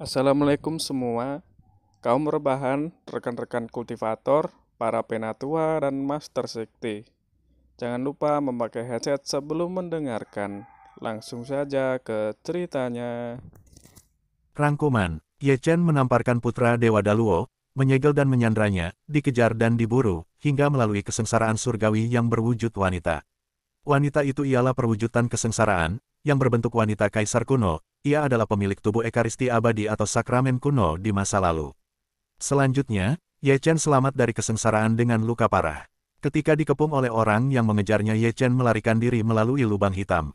Assalamualaikum semua, kaum rebahan, rekan-rekan kultivator, para penatua, dan master sekte. Jangan lupa memakai headset sebelum mendengarkan. Langsung saja ke ceritanya. Rangkuman, Ye Chen menamparkan putra Dewa Daluo, menyegel dan menyandranya, dikejar dan diburu, hingga melalui kesengsaraan surgawi yang berwujud wanita. Wanita itu ialah perwujudan kesengsaraan, yang berbentuk wanita kaisar kuno. Ia adalah pemilik tubuh ekaristi abadi atau sakramen kuno di masa lalu. Selanjutnya, Ye Chen selamat dari kesengsaraan dengan luka parah. Ketika dikepung oleh orang yang mengejarnya, Ye Chen melarikan diri melalui lubang hitam.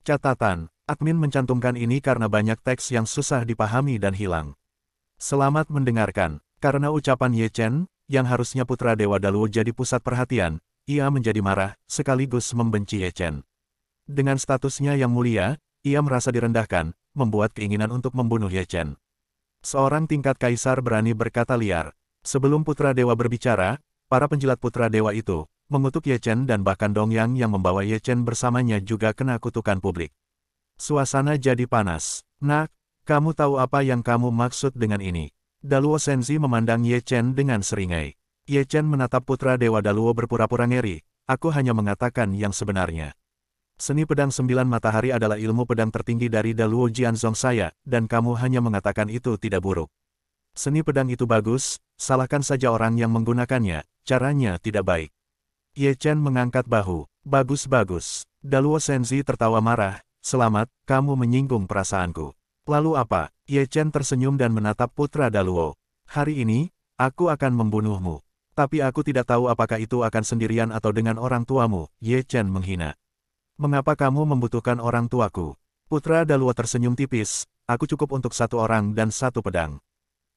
Catatan, admin mencantumkan ini karena banyak teks yang susah dipahami dan hilang. Selamat mendengarkan, karena ucapan Ye Chen, yang harusnya putra Dewa Daluo jadi pusat perhatian, ia menjadi marah, sekaligus membenci Ye Chen. Dengan statusnya yang mulia, ia merasa direndahkan, membuat keinginan untuk membunuh Ye Chen. Seorang tingkat kaisar berani berkata liar. Sebelum putra dewa berbicara, para penjilat putra dewa itu mengutuk Ye Chen dan bahkan Dongyang yang membawa Ye Chen bersamanya juga kena kutukan publik. Suasana jadi panas. Nak, kamu tahu apa yang kamu maksud dengan ini? Daluo Senzi memandang Ye Chen dengan seringai. Ye Chen menatap putra dewa Daluo berpura-pura ngeri. Aku hanya mengatakan yang sebenarnya. Seni pedang 9 matahari adalah ilmu pedang tertinggi dari Daluo Jianzong saya, dan kamu hanya mengatakan itu tidak buruk. Seni pedang itu bagus, salahkan saja orang yang menggunakannya, caranya tidak baik. Ye Chen mengangkat bahu. Bagus-bagus. Daluo Senzi tertawa marah. Selamat, kamu menyinggung perasaanku. Lalu apa? Ye Chen tersenyum dan menatap putra Daluo. Hari ini, aku akan membunuhmu. Tapi aku tidak tahu apakah itu akan sendirian atau dengan orang tuamu. Ye Chen menghina. Mengapa kamu membutuhkan orang tuaku? Putra Daluo tersenyum tipis. Aku cukup untuk satu orang dan satu pedang.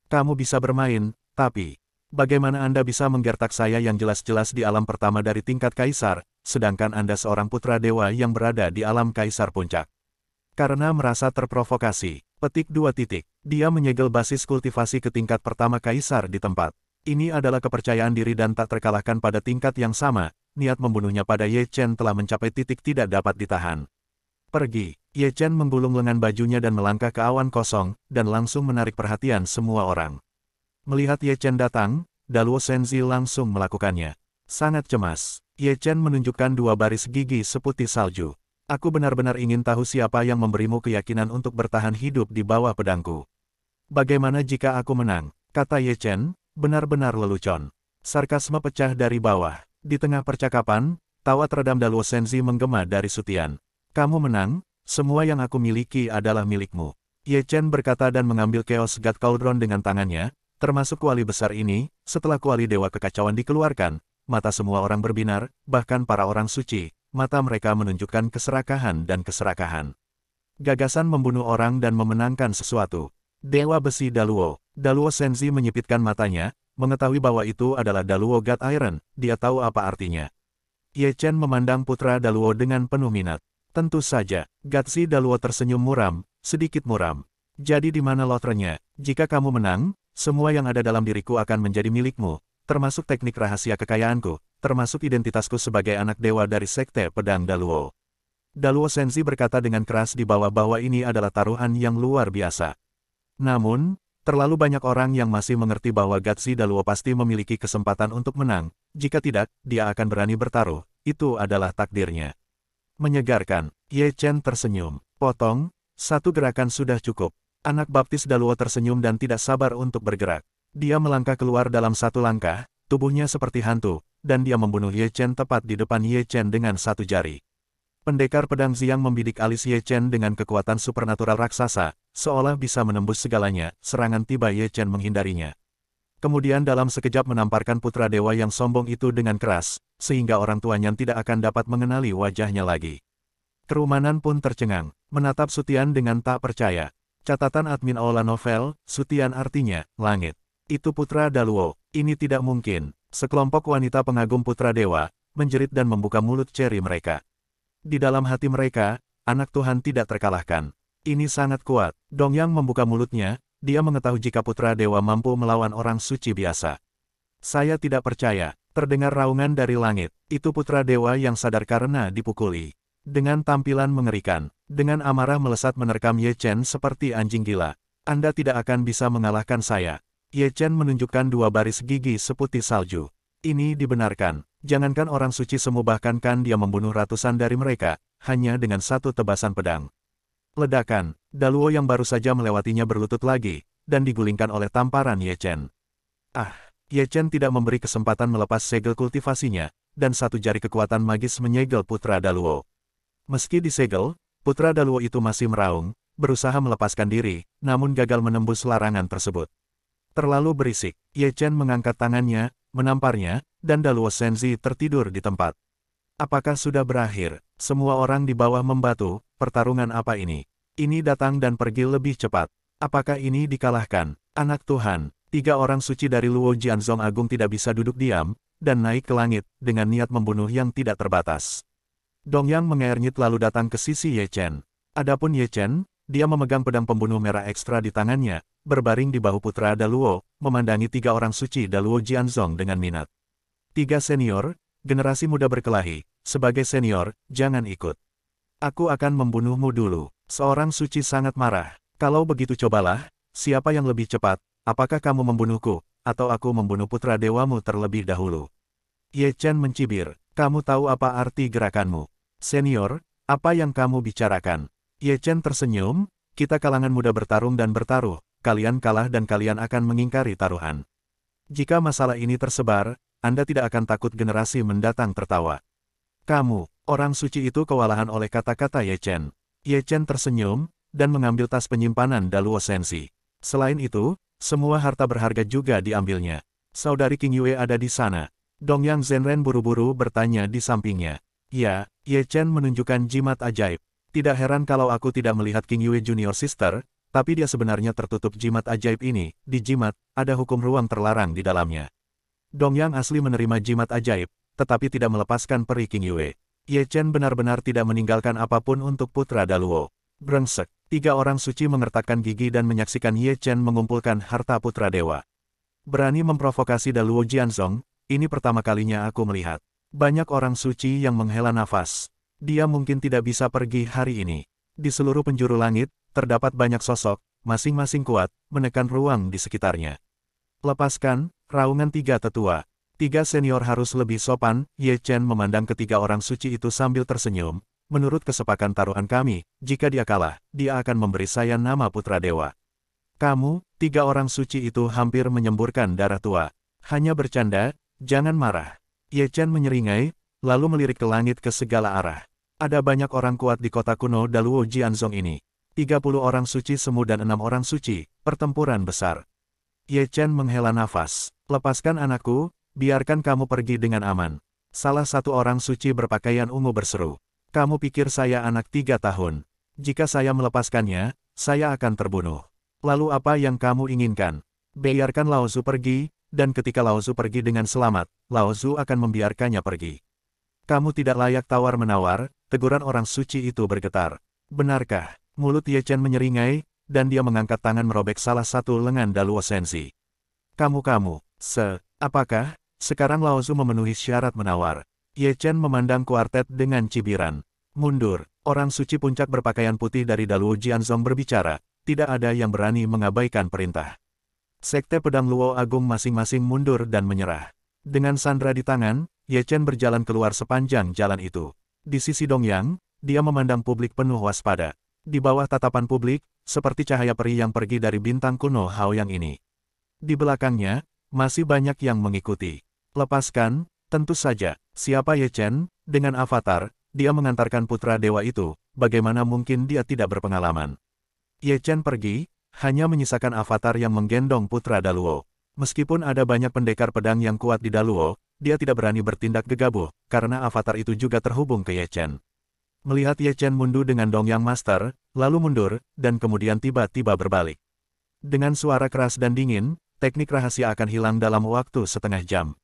Kamu bisa bermain, tapi bagaimana Anda bisa menggertak saya yang jelas-jelas di alam pertama dari tingkat kaisar, sedangkan Anda seorang putra dewa yang berada di alam kaisar puncak? Karena merasa terprovokasi. Petik 2 titik. Dia menyegel basis kultivasi ke tingkat pertama kaisar di tempat. Ini adalah kepercayaan diri dan tak terkalahkan pada tingkat yang sama. Niat membunuhnya pada Ye Chen telah mencapai titik tidak dapat ditahan. Pergi. Ye Chen menggulung lengan bajunya dan melangkah ke awan kosong, dan langsung menarik perhatian semua orang. Melihat Ye Chen datang, Daluo Senzi langsung melakukannya. Sangat cemas. Ye Chen menunjukkan 2 baris gigi seputih salju. Aku benar-benar ingin tahu siapa yang memberimu keyakinan untuk bertahan hidup di bawah pedangku. Bagaimana jika aku menang? Kata Ye Chen, benar-benar lelucon. Sarkasme pecah dari bawah. Di tengah percakapan, tawa teredam Daluo Senzi menggema dari Sutian. Kamu menang, semua yang aku miliki adalah milikmu. Ye Chen berkata dan mengambil Chaos God Cauldron dengan tangannya, termasuk kuali besar ini. Setelah kuali Dewa Kekacauan dikeluarkan, mata semua orang berbinar, bahkan para orang suci, mata mereka menunjukkan keserakahan dan keserakahan. Gagasan membunuh orang dan memenangkan sesuatu. Dewa Besi Daluo. Daluo Senzi menyipitkan matanya, mengetahui bahwa itu adalah Daluo God Iron, dia tahu apa artinya. Ye Chen memandang putra Daluo dengan penuh minat. Tentu saja, Gatsi Daluo tersenyum muram, sedikit muram. Jadi di mana lotrenya? Jika kamu menang, semua yang ada dalam diriku akan menjadi milikmu, termasuk teknik rahasia kekayaanku, termasuk identitasku sebagai anak dewa dari Sekte Pedang Daluo. Daluo Senzi berkata dengan keras di bawah bahwa ini adalah taruhan yang luar biasa. Namun, terlalu banyak orang yang masih mengerti bahwa Gatsi Daluo pasti memiliki kesempatan untuk menang. Jika tidak, dia akan berani bertaruh. Itu adalah takdirnya. Menyegarkan. Ye Chen tersenyum. Potong, satu gerakan sudah cukup. Anak baptis Daluo tersenyum dan tidak sabar untuk bergerak. Dia melangkah keluar dalam satu langkah, tubuhnya seperti hantu, dan dia membunuh Ye Chen tepat di depan Ye Chen dengan satu jari. Pendekar pedang Xiang membidik alis Ye Chen dengan kekuatan supernatural raksasa, seolah bisa menembus segalanya. Serangan tiba, Ye Chen menghindarinya. Kemudian dalam sekejap menamparkan putra dewa yang sombong itu dengan keras, sehingga orang tuanya tidak akan dapat mengenali wajahnya lagi. Kerumanan pun tercengang, menatap Sutian dengan tak percaya. Catatan admin Aula Novel, Sutian artinya, langit. Itu putra Daluo, ini tidak mungkin. Sekelompok wanita pengagum putra dewa, menjerit dan membuka mulut ceri mereka. Di dalam hati mereka, anak Tuhan tidak terkalahkan. Ini sangat kuat. Dongyang membuka mulutnya. Dia mengetahui jika putra dewa mampu melawan orang suci biasa. Saya tidak percaya. Terdengar raungan dari langit. Itu putra dewa yang sadar karena dipukuli. Dengan tampilan mengerikan, dengan amarah melesat menerkam Ye Chen seperti anjing gila. Anda tidak akan bisa mengalahkan saya. Ye Chen menunjukkan dua baris gigi seputih salju. Ini dibenarkan. Jangankan orang suci semu bahkan kan dia membunuh ratusan dari mereka, hanya dengan satu tebasan pedang. Ledakan, Daluo yang baru saja melewatinya berlutut lagi, dan digulingkan oleh tamparan Ye Chen. Ah, Ye Chen tidak memberi kesempatan melepas segel kultivasinya, dan satu jari kekuatan magis menyegel putra Daluo. Meski disegel, putra Daluo itu masih meraung, berusaha melepaskan diri, namun gagal menembus larangan tersebut. Terlalu berisik, Ye Chen mengangkat tangannya, menamparnya, dan Daluo Senzi tertidur di tempat. Apakah sudah berakhir? Semua orang di bawah membatu, pertarungan apa ini? Ini datang dan pergi lebih cepat. Apakah ini dikalahkan? Anak Tuhan, 3 orang suci dari Luo Jianzong Agung tidak bisa duduk diam, dan naik ke langit, dengan niat membunuh yang tidak terbatas. Dongyang mengernyit lalu datang ke sisi Ye Chen. Adapun Ye Chen, dia memegang pedang pembunuh merah ekstra di tangannya, berbaring di bahu putra Daluo, memandangi 3 orang suci Daluo Jianzong dengan minat. 3 senior, generasi muda berkelahi, sebagai senior, jangan ikut. Aku akan membunuhmu dulu. Seorang suci sangat marah. Kalau begitu cobalah, siapa yang lebih cepat, apakah kamu membunuhku, atau aku membunuh putra dewamu terlebih dahulu? Ye Chen mencibir, kamu tahu apa arti gerakanmu? Senior, apa yang kamu bicarakan? Ye Chen tersenyum, kita kalangan muda bertarung dan bertaruh, kalian kalah dan kalian akan mengingkari taruhan. Jika masalah ini tersebar, Anda tidak akan takut generasi mendatang tertawa. Kamu, orang suci itu kewalahan oleh kata-kata Ye Chen. Ye Chen tersenyum, dan mengambil tas penyimpanan Daluo Senzi. Selain itu, semua harta berharga juga diambilnya. Saudari King Yue ada di sana. Dongyang Zhenren buru-buru bertanya di sampingnya. Ya, Ye Chen menunjukkan jimat ajaib. Tidak heran kalau aku tidak melihat King Yue Junior Sister, tapi dia sebenarnya tertutup jimat ajaib ini. Di jimat, ada hukum ruang terlarang di dalamnya. Dongyang asli menerima jimat ajaib, tetapi tidak melepaskan peri King Yue. Ye Chen benar-benar tidak meninggalkan apapun untuk putra Daluo. Brengsek, 3 orang suci mengertakkan gigi dan menyaksikan Ye Chen mengumpulkan harta putra dewa. Berani memprovokasi Daluo Jianzong, ini pertama kalinya aku melihat. Banyak orang suci yang menghela nafas. Dia mungkin tidak bisa pergi hari ini. Di seluruh penjuru langit, terdapat banyak sosok, masing-masing kuat, menekan ruang di sekitarnya. Lepaskan, raungan 3 tetua. 3 senior harus lebih sopan, Ye Chen memandang ketiga orang suci itu sambil tersenyum. Menurut kesepakatan taruhan kami, jika dia kalah, dia akan memberi saya nama putra dewa. Kamu, 3 orang suci itu hampir menyemburkan darah tua. Hanya bercanda, jangan marah. Ye Chen menyeringai, lalu melirik ke langit ke segala arah. Ada banyak orang kuat di kota kuno Daluo Jianzong ini. 30 orang suci semu dan 6 orang suci, pertempuran besar. Ye Chen menghela nafas. Lepaskan anakku, biarkan kamu pergi dengan aman. Salah satu orang suci berpakaian ungu berseru. Kamu pikir saya anak 3 tahun? Jika saya melepaskannya, saya akan terbunuh. Lalu apa yang kamu inginkan? Biarkan Lao Zu pergi, dan ketika Lao Zu pergi dengan selamat, Lao Zu akan membiarkannya pergi. Kamu tidak layak tawar-menawar, teguran orang suci itu bergetar. Benarkah? Mulut Ye Chen menyeringai, dan dia mengangkat tangan merobek salah satu lengan Daluo Senzi. Kamu, apakah? Sekarang Lao Zu memenuhi syarat menawar. Ye Chen memandang kuartet dengan cibiran. Mundur, orang suci puncak berpakaian putih dari Daluo Jianzong berbicara, tidak ada yang berani mengabaikan perintah. Sekte pedang Luo Agung masing-masing mundur dan menyerah. Dengan sandra di tangan, Ye Chen berjalan keluar sepanjang jalan itu. Di sisi Dongyang, dia memandang publik penuh waspada. Di bawah tatapan publik, seperti cahaya peri yang pergi dari bintang kuno Haoyang ini. Di belakangnya, masih banyak yang mengikuti. Lepaskan, tentu saja, siapa Ye Chen, dengan avatar, dia mengantarkan putra dewa itu, bagaimana mungkin dia tidak berpengalaman. Ye Chen pergi, hanya menyisakan avatar yang menggendong putra Daluo. Meskipun ada banyak pendekar pedang yang kuat di Daluo, dia tidak berani bertindak gegabah, karena avatar itu juga terhubung ke Ye Chen. Melihat Ye Chen mundur dengan Dongyang Master, lalu mundur, dan kemudian tiba-tiba berbalik. Dengan suara keras dan dingin, teknik rahasia akan hilang dalam waktu setengah jam.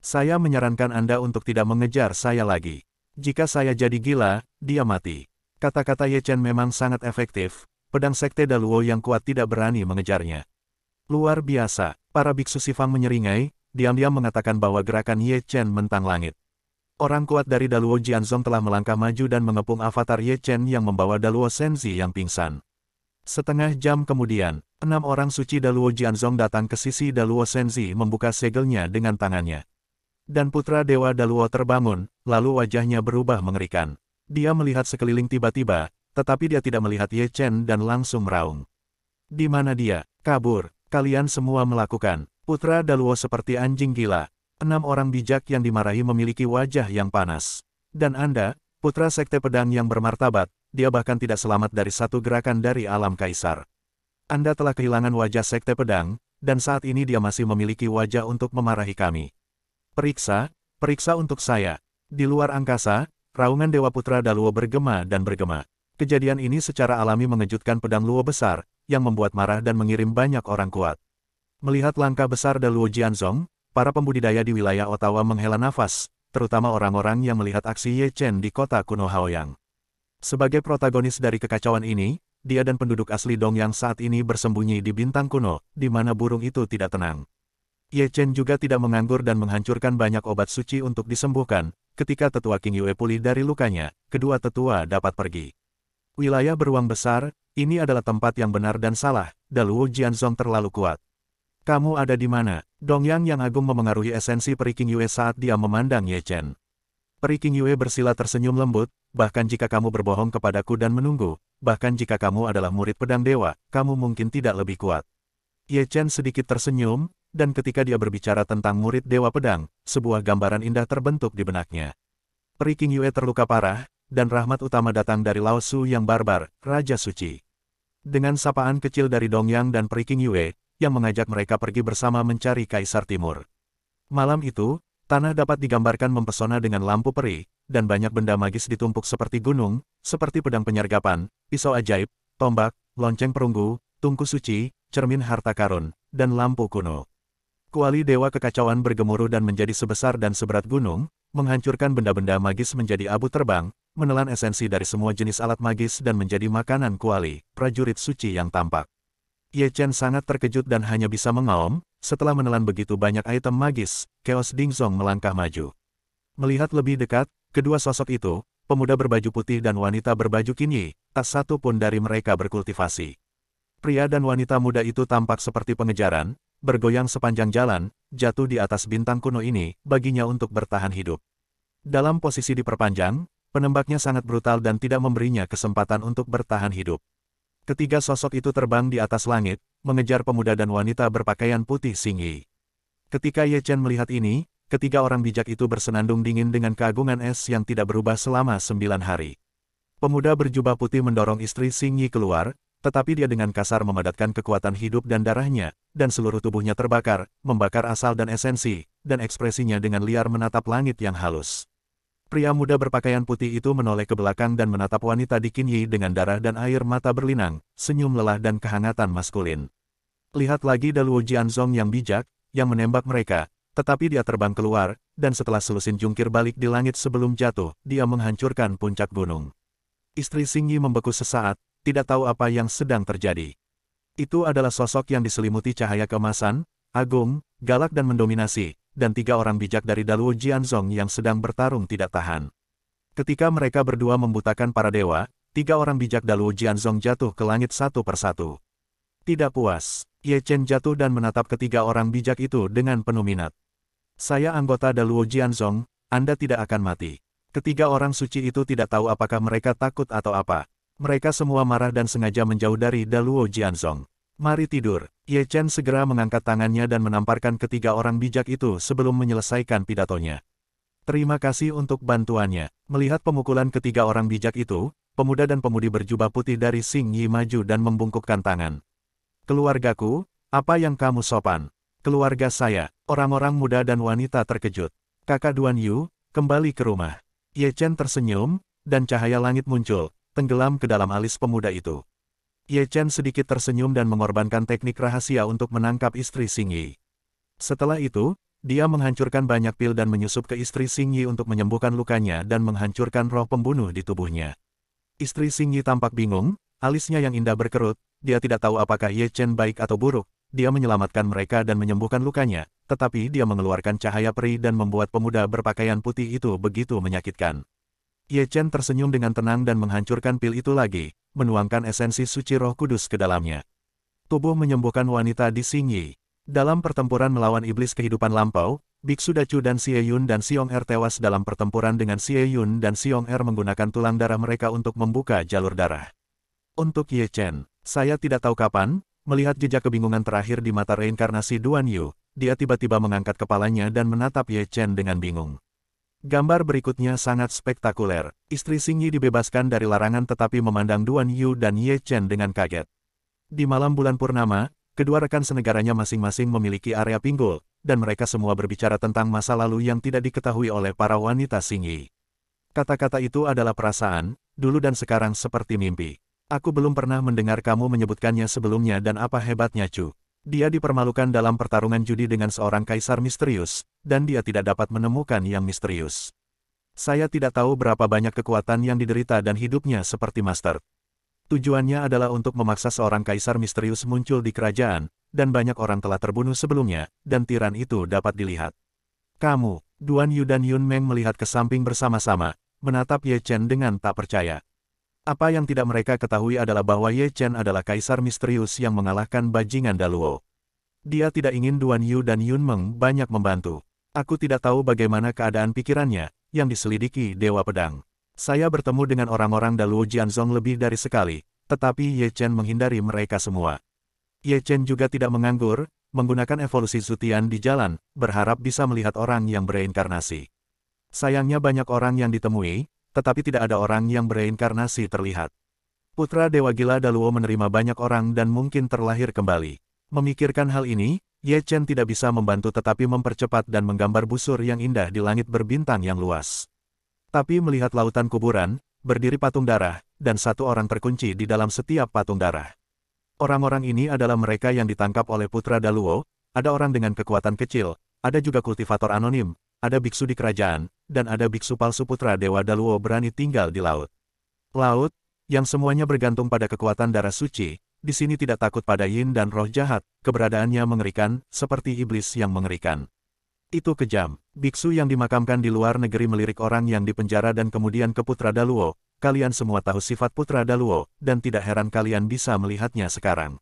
Saya menyarankan Anda untuk tidak mengejar saya lagi. Jika saya jadi gila, dia mati. Kata-kata Ye Chen memang sangat efektif, pedang sekte Daluo yang kuat tidak berani mengejarnya. Luar biasa, para biksu Sifang menyeringai, diam-diam mengatakan bahwa gerakan Ye Chen mentang langit. Orang kuat dari Daluo Jianzong telah melangkah maju dan mengepung avatar Ye Chen yang membawa Daluo Senzi yang pingsan. Setengah jam kemudian, 6 orang suci Daluo Jianzong datang ke sisi Daluo Senzi membuka segelnya dengan tangannya. Dan putra Dewa Daluo terbangun, lalu wajahnya berubah mengerikan. Dia melihat sekeliling tiba-tiba, tetapi dia tidak melihat Ye Chen dan langsung meraung. Di mana dia? Kabur. Kalian semua melakukan. Putra Daluo seperti anjing gila. 6 orang bijak yang dimarahi memiliki wajah yang panas. Dan Anda, putra sekte pedang yang bermartabat, dia bahkan tidak selamat dari satu gerakan dari alam kaisar. Anda telah kehilangan wajah sekte pedang, dan saat ini dia masih memiliki wajah untuk memarahi kami. Periksa untuk saya. Di luar angkasa, raungan Dewa Putra Daluo bergema dan bergema. Kejadian ini secara alami mengejutkan pedang Luo besar, yang membuat marah dan mengirim banyak orang kuat. Melihat langkah besar Daluo Jianzong, para pembudidaya di wilayah Ottawa menghela nafas, terutama orang-orang yang melihat aksi Ye Chen di kota kuno Haoyang. Sebagai protagonis dari kekacauan ini, dia dan penduduk asli Dongyang saat ini bersembunyi di bintang kuno, di mana burung itu tidak tenang. Ye Chen juga tidak menganggur dan menghancurkan banyak obat suci untuk disembuhkan. Ketika tetua King Yue pulih dari lukanya, kedua tetua dapat pergi. Wilayah beruang besar, ini adalah tempat yang benar dan salah, Daluo Jianzong terlalu kuat. Kamu ada di mana? Dongyang yang agung memengaruhi esensi Peri King Yue saat dia memandang Ye Chen. Peri King Yue bersila tersenyum lembut, bahkan jika kamu berbohong kepadaku dan menunggu, bahkan jika kamu adalah murid pedang dewa, kamu mungkin tidak lebih kuat. Ye Chen sedikit tersenyum, dan ketika dia berbicara tentang murid dewa pedang, sebuah gambaran indah terbentuk di benaknya. Peri King Yue terluka parah, dan rahmat utama datang dari Lao Su yang barbar, Raja Suci. Dengan sapaan kecil dari Dongyang dan Peri King Yue, yang mengajak mereka pergi bersama mencari Kaisar Timur. Malam itu, tanah dapat digambarkan mempesona dengan lampu peri, dan banyak benda magis ditumpuk seperti gunung, seperti pedang penyergapan, pisau ajaib, tombak, lonceng perunggu, tungku suci, cermin harta karun, dan lampu kuno. Kuali Dewa Kekacauan bergemuruh dan menjadi sebesar dan seberat gunung, menghancurkan benda-benda magis menjadi abu terbang, menelan esensi dari semua jenis alat magis dan menjadi makanan kuali, prajurit suci yang tampak. Ye Chen sangat terkejut dan hanya bisa mengaum, setelah menelan begitu banyak item magis, Chaos Dingzong melangkah maju. Melihat lebih dekat, kedua sosok itu, pemuda berbaju putih dan wanita berbaju kinyi, tak satu pun dari mereka berkultivasi. Pria dan wanita muda itu tampak seperti pengejaran, bergoyang sepanjang jalan, jatuh di atas bintang kuno ini, baginya untuk bertahan hidup. Dalam posisi diperpanjang, penembaknya sangat brutal dan tidak memberinya kesempatan untuk bertahan hidup. Ketiga sosok itu terbang di atas langit, mengejar pemuda dan wanita berpakaian putih Xingyi. Ketika Ye Chen melihat ini, ketiga orang bijak itu bersenandung dingin dengan keagungan es yang tidak berubah selama 9 hari. Pemuda berjubah putih mendorong istri Xingyi keluar, tetapi dia dengan kasar memadatkan kekuatan hidup dan darahnya, dan seluruh tubuhnya terbakar, membakar asal dan esensi, dan ekspresinya dengan liar menatap langit yang halus. Pria muda berpakaian putih itu menoleh ke belakang dan menatap wanita di Qinyi dengan darah dan air mata berlinang, senyum lelah dan kehangatan maskulin. Lihat lagi Daluo Jianzong yang bijak, yang menembak mereka, tetapi dia terbang keluar, dan setelah selusin jungkir balik di langit sebelum jatuh, dia menghancurkan puncak gunung. Istri Xingyi membeku sesaat, tidak tahu apa yang sedang terjadi. Itu adalah sosok yang diselimuti cahaya keemasan, agung, galak dan mendominasi, dan tiga orang bijak dari Daluo Jianzong yang sedang bertarung tidak tahan. Ketika mereka berdua membutakan para dewa, tiga orang bijak Daluo Jianzong jatuh ke langit satu persatu. Tidak puas, Ye Chen jatuh dan menatap ketiga orang bijak itu dengan penuh minat. Saya anggota Daluo Jianzong, Anda tidak akan mati. Ketiga orang suci itu tidak tahu apakah mereka takut atau apa. Mereka semua marah dan sengaja menjauh dari Daluo Jianzong. Mari tidur. Ye Chen segera mengangkat tangannya dan menamparkan ketiga orang bijak itu sebelum menyelesaikan pidatonya. Terima kasih untuk bantuannya. Melihat pemukulan ketiga orang bijak itu, pemuda dan pemudi berjubah putih dari Xingyi maju dan membungkukkan tangan. Keluargaku, apa yang kamu sopan? Keluarga saya, orang-orang muda dan wanita terkejut. Kakak Duan Yu, kembali ke rumah. Ye Chen tersenyum, dan cahaya langit muncul, tenggelam ke dalam alis pemuda itu. Ye Chen sedikit tersenyum dan mengorbankan teknik rahasia untuk menangkap istri Xingyi. Setelah itu, dia menghancurkan banyak pil dan menyusup ke istri Xingyi untuk menyembuhkan lukanya dan menghancurkan roh pembunuh di tubuhnya. Istri Xingyi tampak bingung, alisnya yang indah berkerut, dia tidak tahu apakah Ye Chen baik atau buruk, dia menyelamatkan mereka dan menyembuhkan lukanya, tetapi dia mengeluarkan cahaya peri dan membuat pemuda berpakaian putih itu begitu menyakitkan. Ye Chen tersenyum dengan tenang dan menghancurkan pil itu lagi, menuangkan esensi suci Roh Kudus ke dalamnya. Tubuh menyembuhkan wanita di Xingyi. Dalam pertempuran melawan iblis kehidupan lampau, Biksu Dacu dan Xie Yun dan Xiong Er tewas dalam pertempuran dengan Xie Yun dan Xiong Er menggunakan tulang darah mereka untuk membuka jalur darah. Untuk Ye Chen, saya tidak tahu kapan, melihat jejak kebingungan terakhir di mata reinkarnasi Duan Yu, dia tiba-tiba mengangkat kepalanya dan menatap Ye Chen dengan bingung. Gambar berikutnya sangat spektakuler. Istri Xingyi dibebaskan dari larangan tetapi memandang Duan Yu dan Ye Chen dengan kaget. Di malam bulan purnama, kedua rekan senegaranya masing-masing memiliki area pinggul, dan mereka semua berbicara tentang masa lalu yang tidak diketahui oleh para wanita Xingyi. Kata-kata itu adalah perasaan, dulu dan sekarang seperti mimpi. Aku belum pernah mendengar kamu menyebutkannya sebelumnya dan apa hebatnya Chu. Dia dipermalukan dalam pertarungan judi dengan seorang kaisar misterius, dan dia tidak dapat menemukan yang misterius. Saya tidak tahu berapa banyak kekuatan yang diderita dan hidupnya seperti master. Tujuannya adalah untuk memaksa seorang kaisar misterius muncul di kerajaan, dan banyak orang telah terbunuh sebelumnya, dan tiran itu dapat dilihat. Kamu, Duan Yu dan Yun Meng melihat ke samping bersama-sama, menatap Ye Chen dengan tak percaya. Apa yang tidak mereka ketahui adalah bahwa Ye Chen adalah kaisar misterius yang mengalahkan bajingan Daluo. Dia tidak ingin Duan Yu dan Yun Meng banyak membantu. Aku tidak tahu bagaimana keadaan pikirannya, yang diselidiki Dewa Pedang. Saya bertemu dengan orang-orang Daluo Jianzong lebih dari sekali, tetapi Ye Chen menghindari mereka semua. Ye Chen juga tidak menganggur, menggunakan evolusi Zutian di jalan, berharap bisa melihat orang yang bereinkarnasi. Sayangnya banyak orang yang ditemui, tetapi tidak ada orang yang bereinkarnasi terlihat. Putra Dewa Gila Daluo menerima banyak orang dan mungkin terlahir kembali. Memikirkan hal ini, Ye Chen tidak bisa membantu tetapi mempercepat dan menggambar busur yang indah di langit berbintang yang luas. Tapi melihat lautan kuburan, berdiri patung darah, dan satu orang terkunci di dalam setiap patung darah. Orang-orang ini adalah mereka yang ditangkap oleh Putra Daluo, ada orang dengan kekuatan kecil, ada juga kultivator anonim, ada biksu di kerajaan, dan ada biksu palsu Putra Dewa Daluo berani tinggal di laut. Laut, yang semuanya bergantung pada kekuatan darah suci, di sini tidak takut pada yin dan roh jahat, keberadaannya mengerikan, seperti iblis yang mengerikan. Itu kejam. Biksu yang dimakamkan di luar negeri melirik orang yang dipenjara dan kemudian ke Putra Daluo. Kalian semua tahu sifat Putra Daluo, dan tidak heran kalian bisa melihatnya sekarang.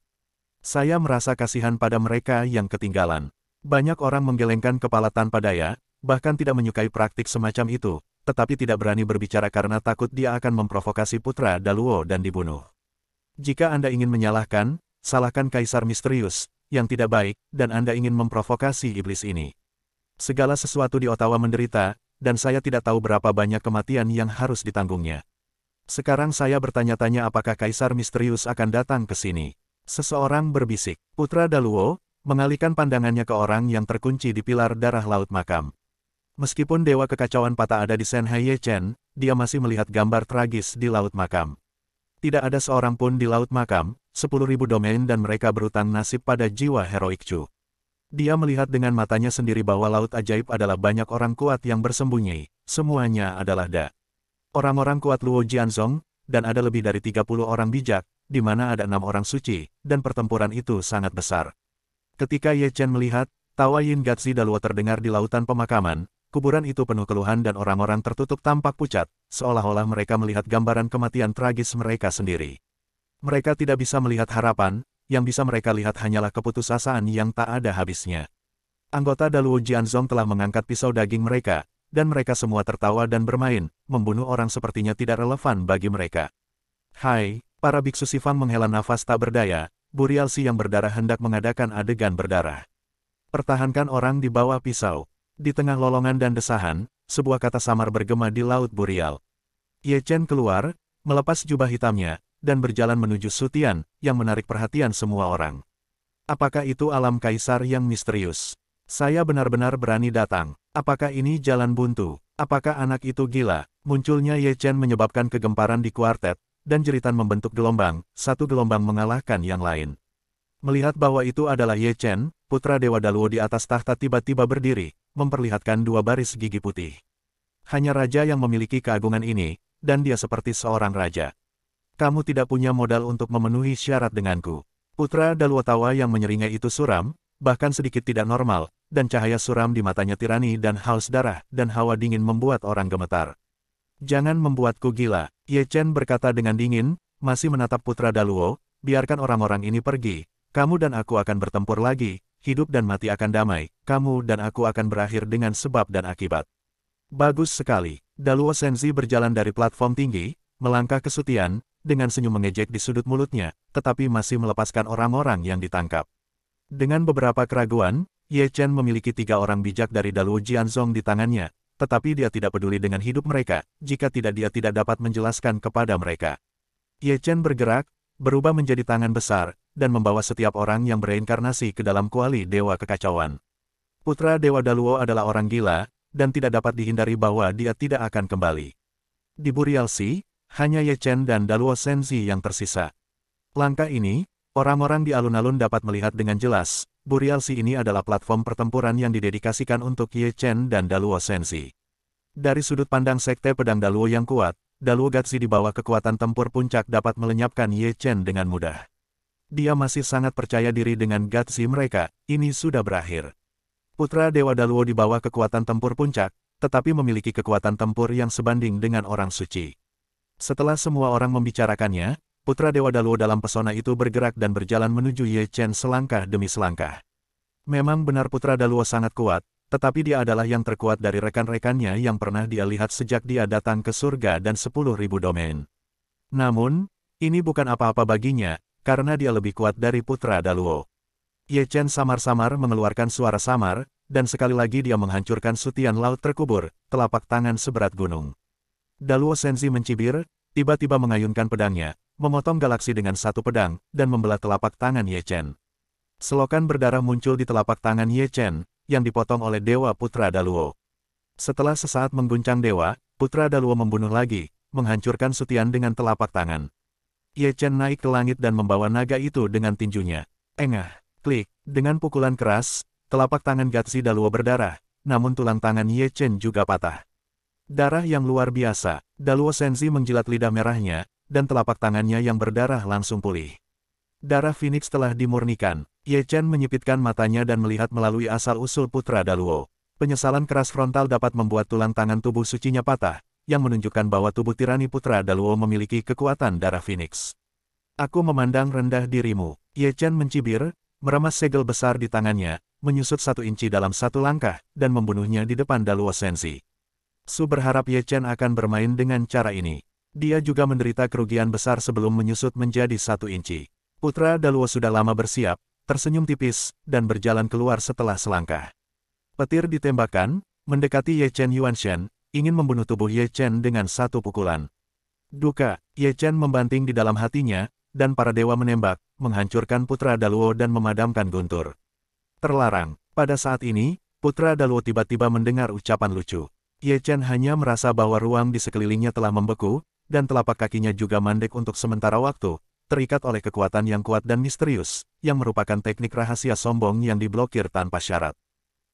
Saya merasa kasihan pada mereka yang ketinggalan. Banyak orang menggelengkan kepala tanpa daya, bahkan tidak menyukai praktik semacam itu, tetapi tidak berani berbicara karena takut dia akan memprovokasi Putra Daluo dan dibunuh. Jika Anda ingin menyalahkan, salahkan Kaisar Misterius, yang tidak baik, dan Anda ingin memprovokasi iblis ini. Segala sesuatu di Ottawa menderita, dan saya tidak tahu berapa banyak kematian yang harus ditanggungnya. Sekarang saya bertanya-tanya apakah Kaisar Misterius akan datang ke sini. Seseorang berbisik. Putra Daluo mengalihkan pandangannya ke orang yang terkunci di pilar darah laut makam. Meskipun Dewa Kekacauan Patah ada di Shanghai Ye Chen, dia masih melihat gambar tragis di laut makam. Tidak ada seorang pun di laut makam, 10.000 domain dan mereka berutang nasib pada jiwa heroik Chu. Dia melihat dengan matanya sendiri bahwa laut ajaib adalah banyak orang kuat yang bersembunyi, semuanya adalah orang-orang kuat Luo Jianzong, dan ada lebih dari 30 orang bijak, di mana ada 6 orang suci, dan pertempuran itu sangat besar. Ketika Ye Chen melihat, tawa Yin Gatzi Daluo terdengar di lautan pemakaman, kuburan itu penuh keluhan dan orang-orang tertutup tampak pucat, seolah-olah mereka melihat gambaran kematian tragis mereka sendiri. Mereka tidak bisa melihat harapan, yang bisa mereka lihat hanyalah keputusasaan yang tak ada habisnya. Anggota Daluo Jianzong telah mengangkat pisau daging mereka, dan mereka semua tertawa dan bermain, membunuh orang sepertinya tidak relevan bagi mereka. Hai, para biksu Sifang menghela nafas tak berdaya, Burial Si yang berdarah hendak mengadakan adegan berdarah. Pertahankan orang di bawah pisau. Di tengah lolongan dan desahan, sebuah kata samar bergema di laut Burial. Ye Chen keluar, melepas jubah hitamnya, dan berjalan menuju Sutian, yang menarik perhatian semua orang. Apakah itu alam kaisar yang misterius? Saya benar-benar berani datang. Apakah ini jalan buntu? Apakah anak itu gila? Munculnya Ye Chen menyebabkan kegemparan di kuartet, dan jeritan membentuk gelombang, satu gelombang mengalahkan yang lain. Melihat bahwa itu adalah Ye Chen, Putra Dewa Daluo di atas tahta tiba-tiba berdiri, memperlihatkan 2 baris gigi putih. Hanya raja yang memiliki keagungan ini, dan dia seperti seorang raja. Kamu tidak punya modal untuk memenuhi syarat denganku. Putra Daluo tawa yang menyeringai itu suram, bahkan sedikit tidak normal, dan cahaya suram di matanya tirani dan haus darah, dan hawa dingin membuat orang gemetar. Jangan membuatku gila, Ye Chen berkata dengan dingin, masih menatap putra Daluo, biarkan orang-orang ini pergi. Kamu dan aku akan bertempur lagi, hidup dan mati akan damai, kamu dan aku akan berakhir dengan sebab dan akibat. Bagus sekali. Daluo Senzi berjalan dari platform tinggi, melangkah ke Sutian, dengan senyum mengejek di sudut mulutnya, tetapi masih melepaskan orang-orang yang ditangkap. Dengan beberapa keraguan, Ye Chen memiliki 3 orang bijak dari Daluo Jianzong di tangannya, tetapi dia tidak peduli dengan hidup mereka, jika tidak dia tidak dapat menjelaskan kepada mereka. Ye Chen bergerak, berubah menjadi tangan besar, dan membawa setiap orang yang bereinkarnasi ke dalam kuali Dewa Kekacauan. Putra Dewa Daluo adalah orang gila, dan tidak dapat dihindari bahwa dia tidak akan kembali. Di Burial Sea, hanya Ye Chen dan Daluo Senzi yang tersisa. Langkah ini, orang-orang di alun-alun dapat melihat dengan jelas, Burial Sea ini adalah platform pertempuran yang didedikasikan untuk Ye Chen dan Daluo Senzi. Dari sudut pandang Sekte Pedang Daluo yang kuat, Daluo Gatsi di bawah kekuatan tempur puncak dapat melenyapkan Ye Chen dengan mudah. Dia masih sangat percaya diri dengan Gatsi mereka, ini sudah berakhir. Putra Dewa Daluo di bawah kekuatan tempur puncak, tetapi memiliki kekuatan tempur yang sebanding dengan orang suci. Setelah semua orang membicarakannya, Putra Dewa Daluo dalam pesona itu bergerak dan berjalan menuju Ye Chen selangkah demi selangkah. Memang benar Putra Daluo sangat kuat, tetapi dia adalah yang terkuat dari rekan-rekannya yang pernah dia lihat sejak dia datang ke surga dan 10.000 domain. Namun, ini bukan apa-apa baginya, karena dia lebih kuat dari Putra Daluo. Ye Chen samar-samar mengeluarkan suara samar, dan sekali lagi dia menghancurkan Sutian laut terkubur, telapak tangan seberat gunung. Daluo Senzi mencibir, tiba-tiba mengayunkan pedangnya, memotong galaksi dengan satu pedang, dan membelah telapak tangan Ye Chen. Selokan berdarah muncul di telapak tangan Ye Chen, yang dipotong oleh Dewa Putra Daluo. Setelah sesaat mengguncang Dewa, Putra Daluo membunuh lagi, menghancurkan Sutian dengan telapak tangan. Ye Chen naik ke langit dan membawa naga itu dengan tinjunya. Engah, klik, dengan pukulan keras, telapak tangan Gatsi Daluo berdarah, namun tulang tangan Ye Chen juga patah. Darah yang luar biasa, Daluo Senzi menjilat lidah merahnya, dan telapak tangannya yang berdarah langsung pulih. Darah Phoenix telah dimurnikan. Ye Chen menyipitkan matanya dan melihat melalui asal-usul Putra Daluo. Penyesalan keras frontal dapat membuat tulang tangan tubuh sucinya patah, yang menunjukkan bahwa tubuh tirani Putra Daluo memiliki kekuatan darah Phoenix. Aku memandang rendah dirimu. Ye Chen mencibir, meremas segel besar di tangannya, menyusut 1 inci dalam 1 langkah, dan membunuhnya di depan Daluo Senzi. Su berharap Ye Chen akan bermain dengan cara ini. Dia juga menderita kerugian besar sebelum menyusut menjadi 1 inci. Putra Daluo sudah lama bersiap, tersenyum tipis, dan berjalan keluar setelah selangkah. Petir ditembakkan, mendekati Ye Chen Yuanshen, ingin membunuh tubuh Ye Chen dengan 1 pukulan. Duka, Ye Chen membanting di dalam hatinya, dan para dewa menembak, menghancurkan Putra Daluo dan memadamkan guntur. Terlarang, pada saat ini, Putra Daluo tiba-tiba mendengar ucapan lucu. Ye Chen hanya merasa bahwa ruang di sekelilingnya telah membeku, dan telapak kakinya juga mandek untuk sementara waktu, terikat oleh kekuatan yang kuat dan misterius, yang merupakan teknik rahasia sombong yang diblokir tanpa syarat.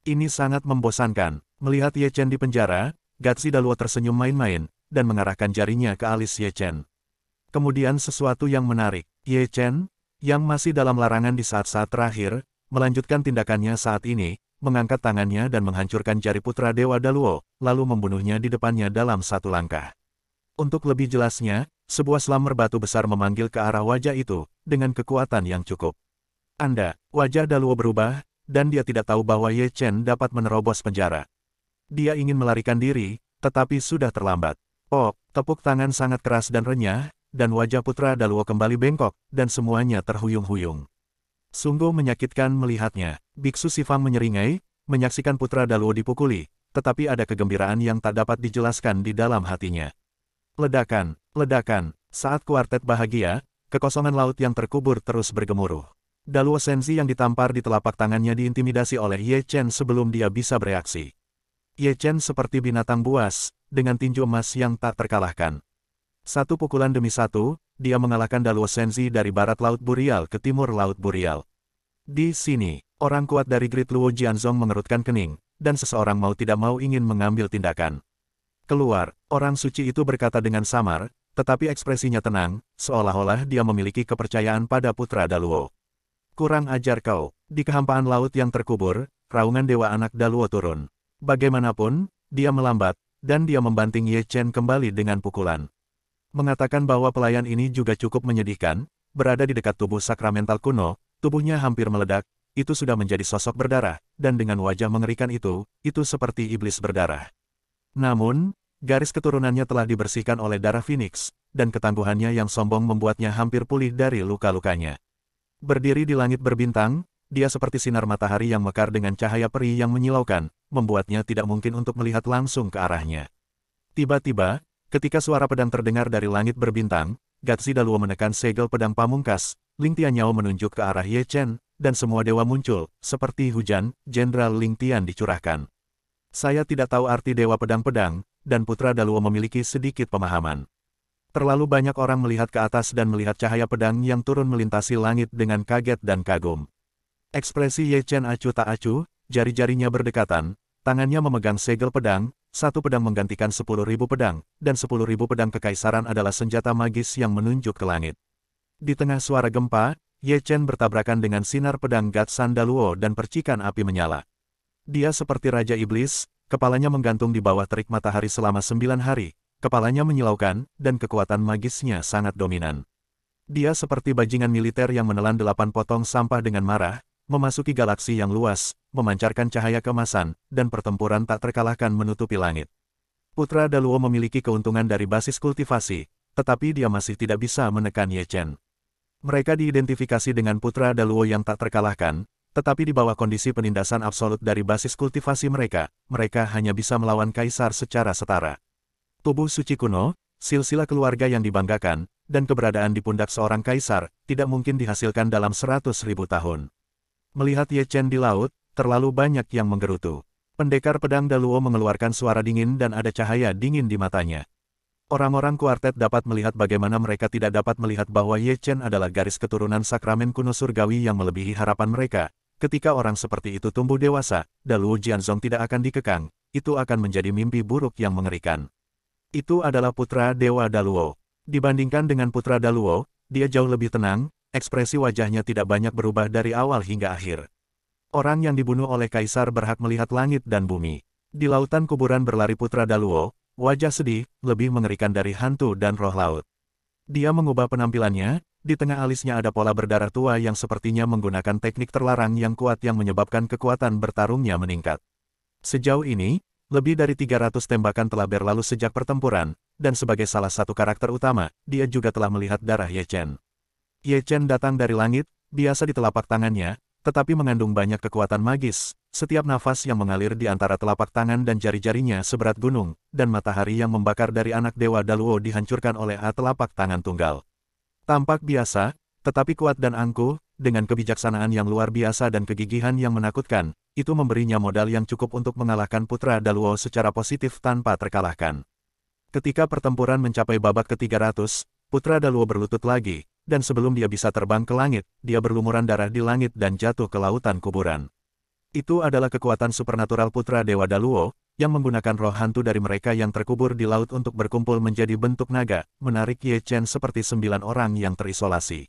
Ini sangat membosankan. Melihat Ye Chen di penjara, Gatsi Daluo tersenyum main-main, dan mengarahkan jarinya ke alis Ye Chen. Kemudian sesuatu yang menarik, Ye Chen, yang masih dalam larangan di saat-saat terakhir, melanjutkan tindakannya saat ini, mengangkat tangannya dan menghancurkan jari Putra Dewa Daluo, lalu membunuhnya di depannya dalam 1 langkah. Untuk lebih jelasnya, sebuah slammer batu besar memanggil ke arah wajah itu, dengan kekuatan yang cukup. Wajah Daluo berubah, dan dia tidak tahu bahwa Ye Chen dapat menerobos penjara. Dia ingin melarikan diri, tetapi sudah terlambat. Tepuk tangan sangat keras dan renyah, dan wajah Putra Daluo kembali bengkok, dan semuanya terhuyung-huyung. Sungguh menyakitkan melihatnya. Biksu Sifang menyeringai, menyaksikan Putra Daluo dipukuli, tetapi ada kegembiraan yang tak dapat dijelaskan di dalam hatinya. Ledakan, ledakan, saat kuartet bahagia, kekosongan laut yang terkubur terus bergemuruh. Daluo Senzi yang ditampar di telapak tangannya diintimidasi oleh Ye Chen sebelum dia bisa bereaksi. Ye Chen seperti binatang buas, dengan tinju emas yang tak terkalahkan. 1 pukulan demi 1, dia mengalahkan Daluo Senzi dari barat Laut Burial ke timur Laut Burial. Di sini, orang kuat dari Great Luo Jianzong mengerutkan kening, dan seseorang mau tidak mau ingin mengambil tindakan. Keluar, orang suci itu berkata dengan samar, tetapi ekspresinya tenang, seolah-olah dia memiliki kepercayaan pada Putra Daluo. Kurang ajar kau. Di kehampaan laut yang terkubur, raungan Dewa Anak Daluo turun. Bagaimanapun, dia melambat, dan dia membanting Ye Chen kembali dengan pukulan. Mengatakan bahwa pelayan ini juga cukup menyedihkan, berada di dekat tubuh sakramental kuno, tubuhnya hampir meledak, itu sudah menjadi sosok berdarah, dan dengan wajah mengerikan itu seperti iblis berdarah. Namun, garis keturunannya telah dibersihkan oleh darah Phoenix, dan ketangguhannya yang sombong membuatnya hampir pulih dari luka-lukanya. Berdiri di langit berbintang, dia seperti sinar matahari yang mekar dengan cahaya peri yang menyilaukan, membuatnya tidak mungkin untuk melihat langsung ke arahnya. Tiba-tiba, ketika suara pedang terdengar dari langit berbintang, Gatsi Daluo menekan segel pedang pamungkas, Ling Tianyao menunjuk ke arah Ye Chen, dan semua dewa muncul, seperti hujan, Jenderal Ling Tian dicurahkan. Saya tidak tahu arti dewa pedang-pedang, dan Putra Daluo memiliki sedikit pemahaman. Terlalu banyak orang melihat ke atas dan melihat cahaya pedang yang turun melintasi langit dengan kaget dan kagum. Ekspresi Ye Chen acuh tak acuh, jari-jarinya berdekatan, tangannya memegang segel pedang, satu pedang menggantikan 10.000 pedang, dan 10.000 pedang kekaisaran adalah senjata magis yang menunjuk ke langit. Di tengah suara gempa, Ye Chen bertabrakan dengan sinar pedang Gatsan Daluo dan percikan api menyala. Dia seperti Raja Iblis, kepalanya menggantung di bawah terik matahari selama 9 hari, kepalanya menyilaukan, dan kekuatan magisnya sangat dominan. Dia seperti bajingan militer yang menelan 8 potong sampah dengan marah, memasuki galaksi yang luas, memancarkan cahaya keemasan, dan pertempuran tak terkalahkan menutupi langit. Putra Daluo memiliki keuntungan dari basis kultivasi, tetapi dia masih tidak bisa menekan Ye Chen. Mereka diidentifikasi dengan Putra Daluo yang tak terkalahkan, tetapi di bawah kondisi penindasan absolut dari basis kultivasi mereka hanya bisa melawan kaisar secara setara. Tubuh suci kuno, silsilah keluarga yang dibanggakan, dan keberadaan di pundak seorang kaisar, tidak mungkin dihasilkan dalam 100.000 tahun. Melihat Ye Chen di laut, terlalu banyak yang menggerutu. Pendekar pedang Daluo mengeluarkan suara dingin dan ada cahaya dingin di matanya. Orang-orang kuartet dapat melihat bagaimana mereka tidak dapat melihat bahwa Ye Chen adalah garis keturunan sakramen kuno surgawi yang melebihi harapan mereka. Ketika orang seperti itu tumbuh dewasa, Daluo Jianzong tidak akan dikekang, itu akan menjadi mimpi buruk yang mengerikan. Itu adalah putra Dewa Daluo. Dibandingkan dengan putra Daluo, dia jauh lebih tenang, ekspresi wajahnya tidak banyak berubah dari awal hingga akhir. Orang yang dibunuh oleh kaisar berhak melihat langit dan bumi. Di lautan kuburan berlari putra Daluo, wajah sedih, lebih mengerikan dari hantu dan roh laut. Dia mengubah penampilannya, di tengah alisnya ada pola berdarah tua yang sepertinya menggunakan teknik terlarang yang kuat yang menyebabkan kekuatan bertarungnya meningkat. Sejauh ini, lebih dari 300 tembakan telah berlalu sejak pertempuran, dan sebagai salah satu karakter utama, dia juga telah melihat darah Ye Chen. Ye Chen datang dari langit, biasa di telapak tangannya, tetapi mengandung banyak kekuatan magis. Setiap nafas yang mengalir di antara telapak tangan dan jari-jarinya seberat gunung, dan matahari yang membakar dari anak Dewa Daluo dihancurkan oleh telapak tangan tunggal. Tampak biasa, tetapi kuat dan angkuh, dengan kebijaksanaan yang luar biasa dan kegigihan yang menakutkan, itu memberinya modal yang cukup untuk mengalahkan putra Daluo secara positif tanpa terkalahkan. Ketika pertempuran mencapai babak ke-300, putra Daluo berlutut lagi, dan sebelum dia bisa terbang ke langit, dia berlumuran darah di langit dan jatuh ke lautan kuburan. Itu adalah kekuatan supernatural putra Dewa Daluo, yang menggunakan roh hantu dari mereka yang terkubur di laut untuk berkumpul menjadi bentuk naga, menarik Ye Chen seperti 9 orang yang terisolasi.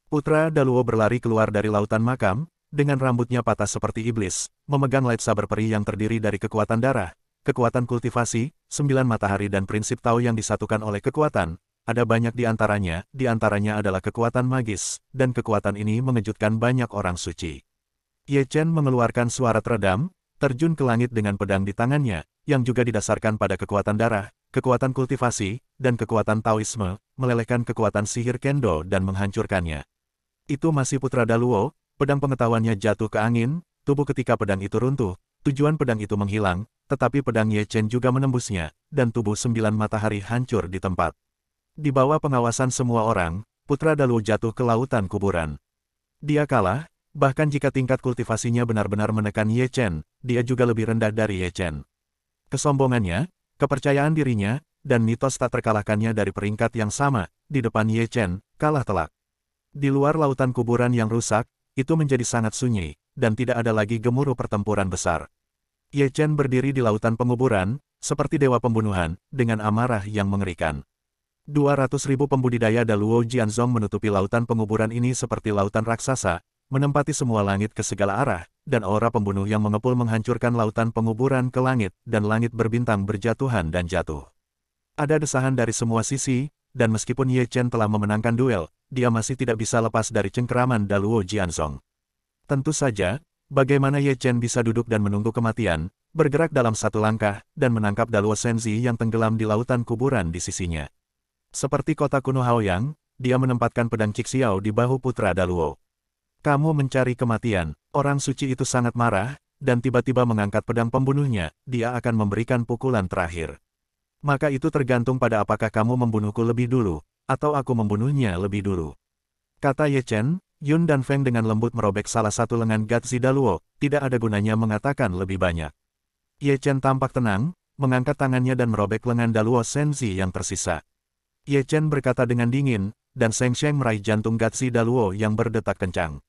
Putra Daluo berlari keluar dari lautan makam, dengan rambutnya patah seperti iblis, memegang lightsaber peri yang terdiri dari kekuatan darah, kekuatan kultivasi, 9 matahari dan prinsip Tao yang disatukan oleh kekuatan. Ada banyak di antaranya adalah kekuatan magis, dan kekuatan ini mengejutkan banyak orang suci. Ye Chen mengeluarkan suara teredam, terjun ke langit dengan pedang di tangannya, yang juga didasarkan pada kekuatan darah, kekuatan kultivasi, dan kekuatan Taoisme, melelehkan kekuatan sihir Kendo dan menghancurkannya. Itu masih putra Daluo, pedang pengetahuannya jatuh ke angin, tubuh ketika pedang itu runtuh, tujuan pedang itu menghilang, tetapi pedang Ye Chen juga menembusnya, dan tubuh 9 matahari hancur di tempat. Di bawah pengawasan semua orang, putra Daluo jatuh ke lautan kuburan. Dia kalah. Bahkan jika tingkat kultivasinya benar-benar menekan Ye Chen, dia juga lebih rendah dari Ye Chen. Kesombongannya, kepercayaan dirinya, dan mitos tak terkalahkannya dari peringkat yang sama, di depan Ye Chen, kalah telak. Di luar lautan kuburan yang rusak, itu menjadi sangat sunyi, dan tidak ada lagi gemuruh pertempuran besar. Ye Chen berdiri di lautan penguburan, seperti dewa pembunuhan, dengan amarah yang mengerikan. 200.000 pembudidaya Daluo Jianzong menutupi lautan penguburan ini seperti lautan raksasa, menempati semua langit ke segala arah, dan aura pembunuh yang mengepul menghancurkan lautan penguburan ke langit, dan langit berbintang berjatuhan dan jatuh. Ada desahan dari semua sisi, dan meskipun Ye Chen telah memenangkan duel, dia masih tidak bisa lepas dari cengkeraman Daluo Jianzong. Tentu saja, bagaimana Ye Chen bisa duduk dan menunggu kematian, bergerak dalam satu langkah, dan menangkap Daluo Senzi yang tenggelam di lautan kuburan di sisinya. Seperti kota kuno Haoyang, dia menempatkan pedang Cixiao di bahu putra Daluo. Kamu mencari kematian. Orang suci itu sangat marah, dan tiba-tiba mengangkat pedang pembunuhnya, dia akan memberikan pukulan terakhir. Maka itu tergantung pada apakah kamu membunuhku lebih dulu, atau aku membunuhnya lebih dulu. Kata Ye Chen, Yun dan Feng dengan lembut merobek salah satu lengan Gatzi Daluo, tidak ada gunanya mengatakan lebih banyak. Ye Chen tampak tenang, mengangkat tangannya dan merobek lengan Daluo Senzi yang tersisa. Ye Chen berkata dengan dingin, dan Sheng Sheng meraih jantung Gatzi Daluo yang berdetak kencang.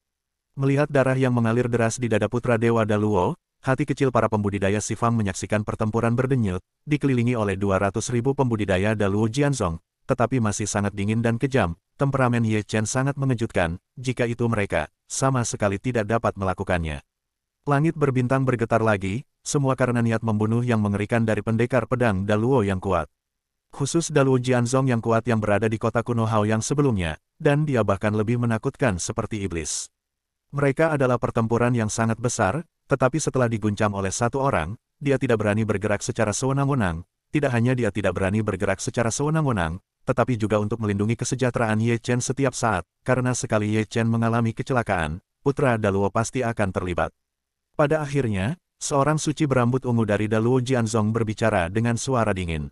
Melihat darah yang mengalir deras di dada putra Dewa Daluo, hati kecil para pembudidaya Sifang menyaksikan pertempuran berdenyut, dikelilingi oleh 200.000 pembudidaya Daluo Jianzong, tetapi masih sangat dingin dan kejam. Temperamen Ye Chen sangat mengejutkan, jika itu mereka, sama sekali tidak dapat melakukannya. Langit berbintang bergetar lagi, semua karena niat membunuh yang mengerikan dari pendekar pedang Daluo yang kuat. Khusus Daluo Jianzong yang kuat yang berada di kota kuno Haoyang sebelumnya, dan dia bahkan lebih menakutkan seperti iblis. Mereka adalah pertempuran yang sangat besar, tetapi setelah diguncang oleh satu orang, dia tidak berani bergerak secara sewenang-wenang. Tidak hanya dia tidak berani bergerak secara sewenang-wenang, tetapi juga untuk melindungi kesejahteraan Ye Chen setiap saat, karena sekali Ye Chen mengalami kecelakaan, putra Daluo pasti akan terlibat. Pada akhirnya, seorang suci berambut ungu dari Daluo Jianzong berbicara dengan suara dingin.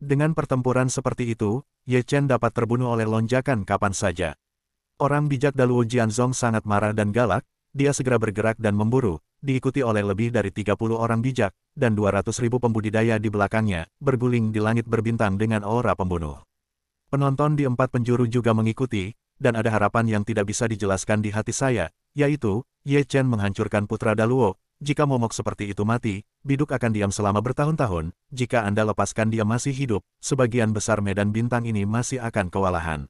Dengan pertempuran seperti itu, Ye Chen dapat terbunuh oleh lonjakan kapan saja. Orang bijak Daluo Jianzong sangat marah dan galak, dia segera bergerak dan memburu, diikuti oleh lebih dari 30 orang bijak, dan 200.000 pembudidaya di belakangnya, berguling di langit berbintang dengan aura pembunuh. Penonton di empat penjuru juga mengikuti, dan ada harapan yang tidak bisa dijelaskan di hati saya, yaitu, Ye Chen menghancurkan putra Daluo. Jika momok seperti itu mati, biduk akan diam selama bertahun-tahun. Jika Anda lepaskan dia masih hidup, sebagian besar medan bintang ini masih akan kewalahan.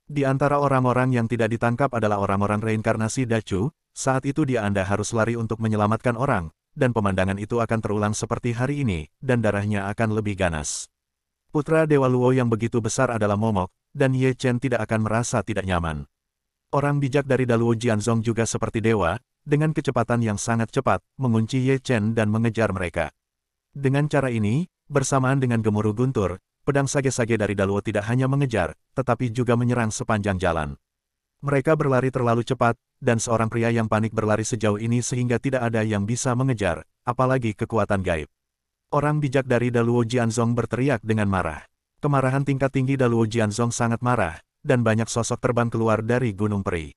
Di antara orang-orang yang tidak ditangkap adalah orang-orang reinkarnasi Dacu. Saat itu Anda harus lari untuk menyelamatkan orang, dan pemandangan itu akan terulang seperti hari ini, dan darahnya akan lebih ganas. Putra Dewa Luo yang begitu besar adalah momok, dan Ye Chen tidak akan merasa tidak nyaman. Orang bijak dari Daluo Jianzong juga seperti dewa, dengan kecepatan yang sangat cepat, mengunci Ye Chen dan mengejar mereka. Dengan cara ini, bersamaan dengan gemuruh guntur, pedang sage-sage dari Daluo tidak hanya mengejar, tetapi juga menyerang sepanjang jalan. Mereka berlari terlalu cepat, dan seorang pria yang panik berlari sejauh ini sehingga tidak ada yang bisa mengejar, apalagi kekuatan gaib. Orang bijak dari Daluo Jianzong berteriak dengan marah. Kemarahan tingkat tinggi Daluo Jianzong sangat marah, dan banyak sosok terbang keluar dari Gunung Peri.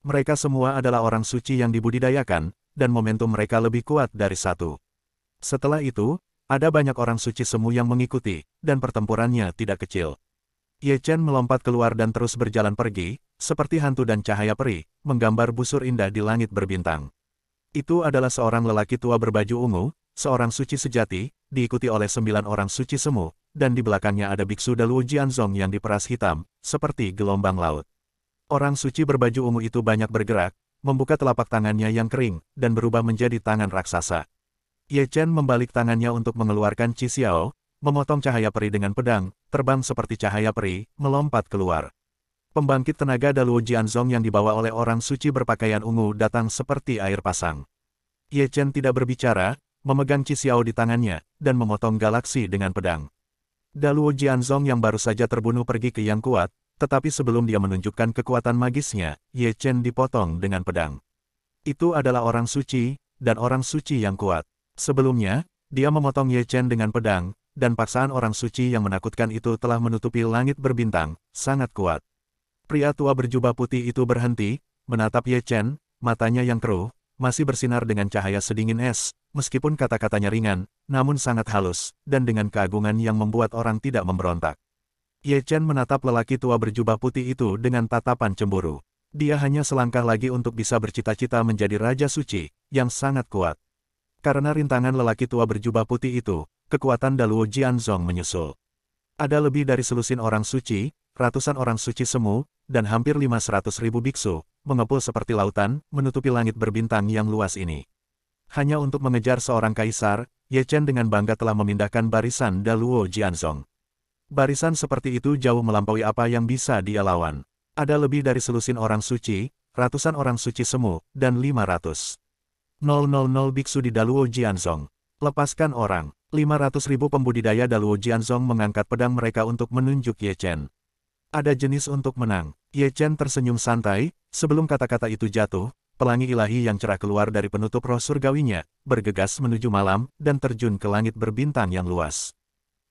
Mereka semua adalah orang suci yang dibudidayakan, dan momentum mereka lebih kuat dari satu. Setelah itu, ada banyak orang suci semu yang mengikuti, dan pertempurannya tidak kecil. Ye Chen melompat keluar dan terus berjalan pergi, seperti hantu dan cahaya peri, menggambar busur indah di langit berbintang. Itu adalah seorang lelaki tua berbaju ungu, seorang suci sejati, diikuti oleh 9 orang suci semu, dan di belakangnya ada biksu Daluo Jianzong yang diperas hitam, seperti gelombang laut. Orang suci berbaju ungu itu banyak bergerak, membuka telapak tangannya yang kering, dan berubah menjadi tangan raksasa. Ye Chen membalik tangannya untuk mengeluarkan Cixiao, memotong cahaya peri dengan pedang, terbang seperti cahaya peri, melompat keluar. Pembangkit tenaga Daluo Jianzong yang dibawa oleh orang suci berpakaian ungu datang seperti air pasang. Ye Chen tidak berbicara, memegang Cixiao di tangannya, dan memotong galaksi dengan pedang. Daluo Jianzong yang baru saja terbunuh pergi ke yang kuat, tetapi sebelum dia menunjukkan kekuatan magisnya, Ye Chen dipotong dengan pedang. Itu adalah orang suci, dan orang suci yang kuat. Sebelumnya, dia memotong Ye Chen dengan pedang, dan paksaan orang suci yang menakutkan itu telah menutupi langit berbintang, sangat kuat. Pria tua berjubah putih itu berhenti, menatap Ye Chen, matanya yang keruh, masih bersinar dengan cahaya sedingin es, meskipun kata-katanya ringan, namun sangat halus, dan dengan keagungan yang membuat orang tidak memberontak. Ye Chen menatap lelaki tua berjubah putih itu dengan tatapan cemburu. Dia hanya selangkah lagi untuk bisa bercita-cita menjadi Raja Suci, yang sangat kuat. Karena rintangan lelaki tua berjubah putih itu, kekuatan Daluo Jianzong menyusul. Ada lebih dari selusin orang suci, ratusan orang suci semu, dan hampir 500.000 biksu, mengepul seperti lautan, menutupi langit berbintang yang luas ini. Hanya untuk mengejar seorang kaisar, Ye Chen dengan bangga telah memindahkan barisan Daluo Jianzong. Barisan seperti itu jauh melampaui apa yang bisa dia lawan. Ada lebih dari selusin orang suci, ratusan orang suci semu, dan 500.000 biksu di Daluo Jianzong. Lepaskan orang. 500.000 pembudidaya Daluo Jianzong mengangkat pedang mereka untuk menunjuk Ye Chen. Ada jenis untuk menang. Ye Chen tersenyum santai, sebelum kata-kata itu jatuh, pelangi ilahi yang cerah keluar dari penutup roh surgawinya, bergegas menuju malam, dan terjun ke langit berbintang yang luas.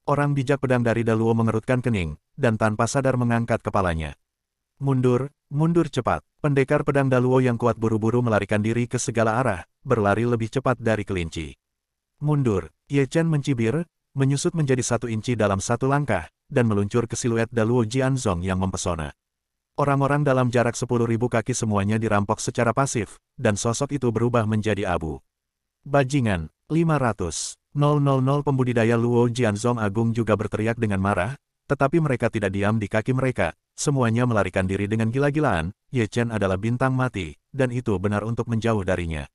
Orang bijak pedang dari Daluo mengerutkan kening, dan tanpa sadar mengangkat kepalanya. Mundur, mundur cepat. Pendekar pedang Daluo yang kuat buru-buru melarikan diri ke segala arah, berlari lebih cepat dari kelinci. Mundur, Ye Chen mencibir, menyusut menjadi 1 inci dalam 1 langkah, dan meluncur ke siluet Daluo Jianzong yang mempesona. Orang-orang dalam jarak 10.000 kaki semuanya dirampok secara pasif, dan sosok itu berubah menjadi abu. Bajingan, 500.000 pembudidaya Luo Jianzong Agung juga berteriak dengan marah, tetapi mereka tidak diam di kaki mereka, semuanya melarikan diri dengan gila-gilaan. Ye Chen adalah bintang mati, dan itu benar untuk menjauh darinya.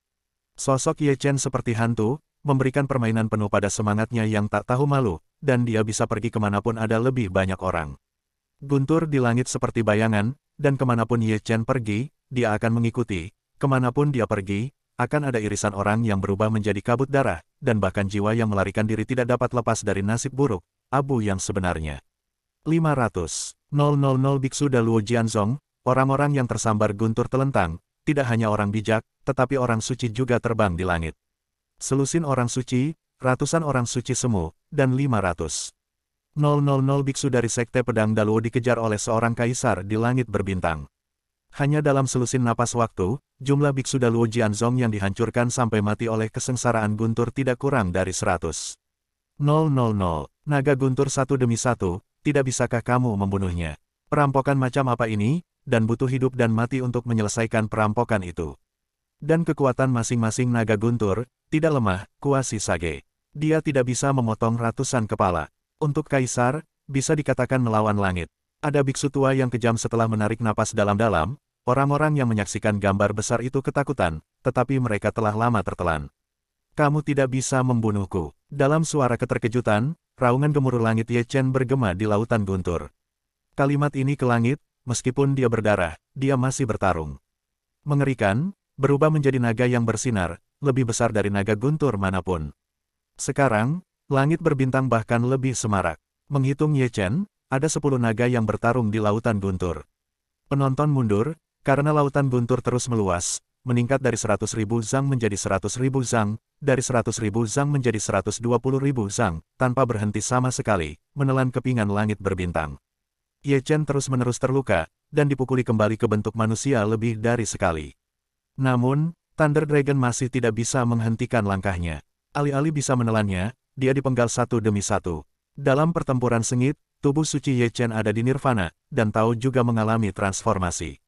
Sosok Ye Chen seperti hantu, memberikan permainan penuh pada semangatnya yang tak tahu malu, dan dia bisa pergi kemanapun ada lebih banyak orang. Guntur di langit seperti bayangan, dan kemanapun Ye Chen pergi, dia akan mengikuti. Kemanapun dia pergi, akan ada irisan orang yang berubah menjadi kabut darah, dan bahkan jiwa yang melarikan diri tidak dapat lepas dari nasib buruk, abu yang sebenarnya. 500.000 biksu Daluo Jianzong, orang-orang yang tersambar guntur telentang, tidak hanya orang bijak, tetapi orang suci juga terbang di langit. Selusin orang suci, ratusan orang suci semu, dan 500.000 biksu dari Sekte Pedang Daluo dikejar oleh seorang kaisar di langit berbintang. Hanya dalam selusin napas waktu, jumlah biksu Daluo Jianzong yang dihancurkan sampai mati oleh kesengsaraan guntur tidak kurang dari 100.000. Naga guntur satu demi satu, tidak bisakah kamu membunuhnya? Perampokan macam apa ini, dan butuh hidup dan mati untuk menyelesaikan perampokan itu. Dan kekuatan masing-masing naga guntur, tidak lemah, Kuasi Sage. Dia tidak bisa memotong ratusan kepala. Untuk kaisar, bisa dikatakan melawan langit. Ada biksu tua yang kejam setelah menarik napas dalam-dalam, orang-orang yang menyaksikan gambar besar itu ketakutan, tetapi mereka telah lama tertelan. Kamu tidak bisa membunuhku. Dalam suara keterkejutan, raungan gemuruh langit Ye Chen bergema di lautan guntur. Kalimat ini ke langit, meskipun dia berdarah, dia masih bertarung. Mengerikan, berubah menjadi naga yang bersinar, lebih besar dari naga guntur manapun. Sekarang, langit berbintang bahkan lebih semarak. Menghitung Ye Chen, ada 10 naga yang bertarung di lautan guntur. Penonton mundur, karena lautan guntur terus meluas, meningkat dari 100.000 zang menjadi 100.000 zang, dari 100.000 zang menjadi 120.000 zang, tanpa berhenti sama sekali, menelan kepingan langit berbintang. Ye Chen terus-menerus terluka, dan dipukuli kembali ke bentuk manusia lebih dari sekali. Namun, Thunder Dragon masih tidak bisa menghentikan langkahnya. Alih-alih bisa menelannya, dia dipenggal satu demi satu. Dalam pertempuran sengit, tubuh suci Ye Chen ada di nirvana, dan Tao juga mengalami transformasi.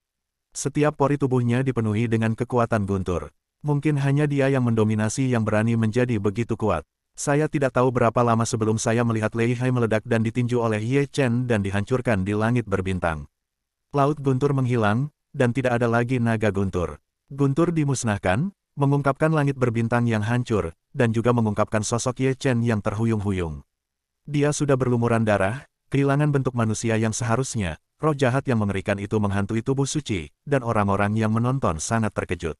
Setiap pori tubuhnya dipenuhi dengan kekuatan guntur. Mungkin hanya dia yang mendominasi yang berani menjadi begitu kuat. Saya tidak tahu berapa lama sebelum saya melihat Lei Hai meledak dan ditinju oleh Ye Chen dan dihancurkan di langit berbintang. Laut guntur menghilang, dan tidak ada lagi naga guntur. Guntur dimusnahkan, mengungkapkan langit berbintang yang hancur, dan juga mengungkapkan sosok Ye Chen yang terhuyung-huyung. Dia sudah berlumuran darah, kehilangan bentuk manusia yang seharusnya, roh jahat yang mengerikan itu menghantui tubuh suci, dan orang-orang yang menonton sangat terkejut.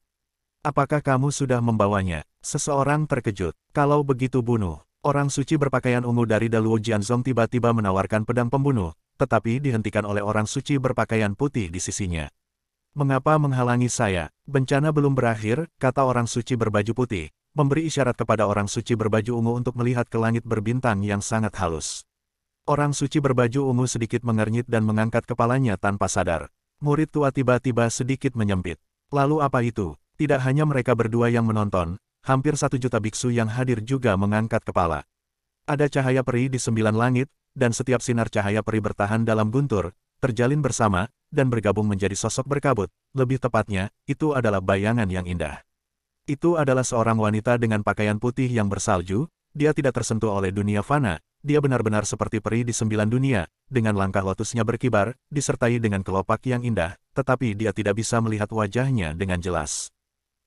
Apakah kamu sudah membawanya? Seseorang terkejut. Kalau begitu bunuh. Orang suci berpakaian ungu dari Daluo Jianzong tiba-tiba menawarkan pedang pembunuh, tetapi dihentikan oleh orang suci berpakaian putih di sisinya. Mengapa menghalangi saya? Bencana belum berakhir, kata orang suci berbaju putih, memberi isyarat kepada orang suci berbaju ungu untuk melihat ke langit berbintang yang sangat halus. Orang suci berbaju ungu sedikit mengernyit dan mengangkat kepalanya tanpa sadar. Murid tua tiba-tiba sedikit menyempit. Lalu apa itu? Tidak hanya mereka berdua yang menonton, hampir 1 juta biksu yang hadir juga mengangkat kepala. Ada cahaya peri di 9 langit, dan setiap sinar cahaya peri bertahan dalam guntur, terjalin bersama, dan bergabung menjadi sosok berkabut. Lebih tepatnya, itu adalah bayangan yang indah. Itu adalah seorang wanita dengan pakaian putih yang bersalju, dia tidak tersentuh oleh dunia fana, dia benar-benar seperti peri di 9 dunia, dengan langkah lotusnya berkibar, disertai dengan kelopak yang indah, tetapi dia tidak bisa melihat wajahnya dengan jelas.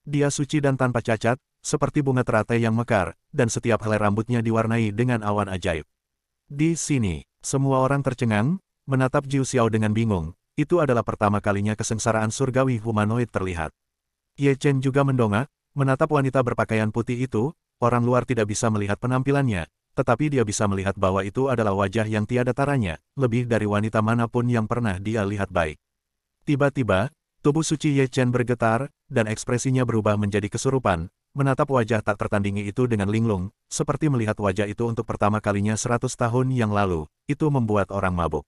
Dia suci dan tanpa cacat, seperti bunga teratai yang mekar, dan setiap helai rambutnya diwarnai dengan awan ajaib. Di sini, semua orang tercengang, menatap Jiu Xiao dengan bingung. Itu adalah pertama kalinya kesengsaraan surgawi humanoid terlihat. Ye Chen juga mendongak, menatap wanita berpakaian putih itu. Orang luar tidak bisa melihat penampilannya, tetapi dia bisa melihat bahwa itu adalah wajah yang tiada taranya, lebih dari wanita manapun yang pernah dia lihat baik. Tiba-tiba, tubuh suci Ye Chen bergetar, dan ekspresinya berubah menjadi kesurupan, menatap wajah tak tertandingi itu dengan linglung, seperti melihat wajah itu untuk pertama kalinya 100 tahun yang lalu. Itu membuat orang mabuk.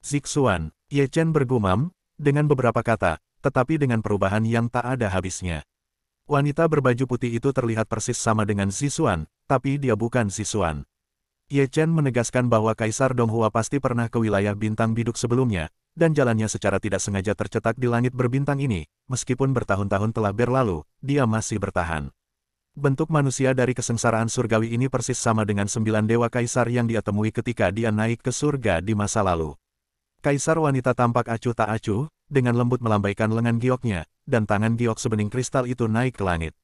Zixuan, Ye Chen bergumam, dengan beberapa kata, tetapi dengan perubahan yang tak ada habisnya. Wanita berbaju putih itu terlihat persis sama dengan Zixuan, tapi dia bukan Zixuan. Ye Chen menegaskan bahwa Kaisar Donghua pasti pernah ke wilayah bintang biduk sebelumnya, dan jalannya secara tidak sengaja tercetak di langit berbintang ini. Meskipun bertahun-tahun telah berlalu, dia masih bertahan. Bentuk manusia dari kesengsaraan surgawi ini persis sama dengan 9 dewa kaisar yang dia temui ketika dia naik ke surga di masa lalu. Kaisar wanita tampak acuh tak acuh, dengan lembut melambaikan lengan gioknya, dan tangan giok sebening kristal itu naik ke langit.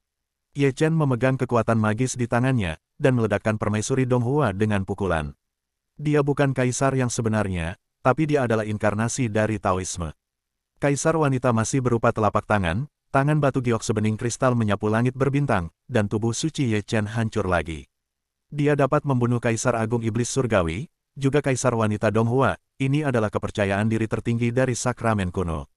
Ye Chen memegang kekuatan magis di tangannya, dan meledakkan permaisuri Donghua dengan pukulan. Dia bukan kaisar yang sebenarnya, tapi dia adalah inkarnasi dari Taoisme. Kaisar wanita masih berupa telapak tangan batu giok sebening kristal menyapu langit berbintang, dan tubuh suci Ye Chen hancur lagi. Dia dapat membunuh Kaisar Agung Iblis Surgawi, juga Kaisar Wanita Donghua. Ini adalah kepercayaan diri tertinggi dari sakramen kuno.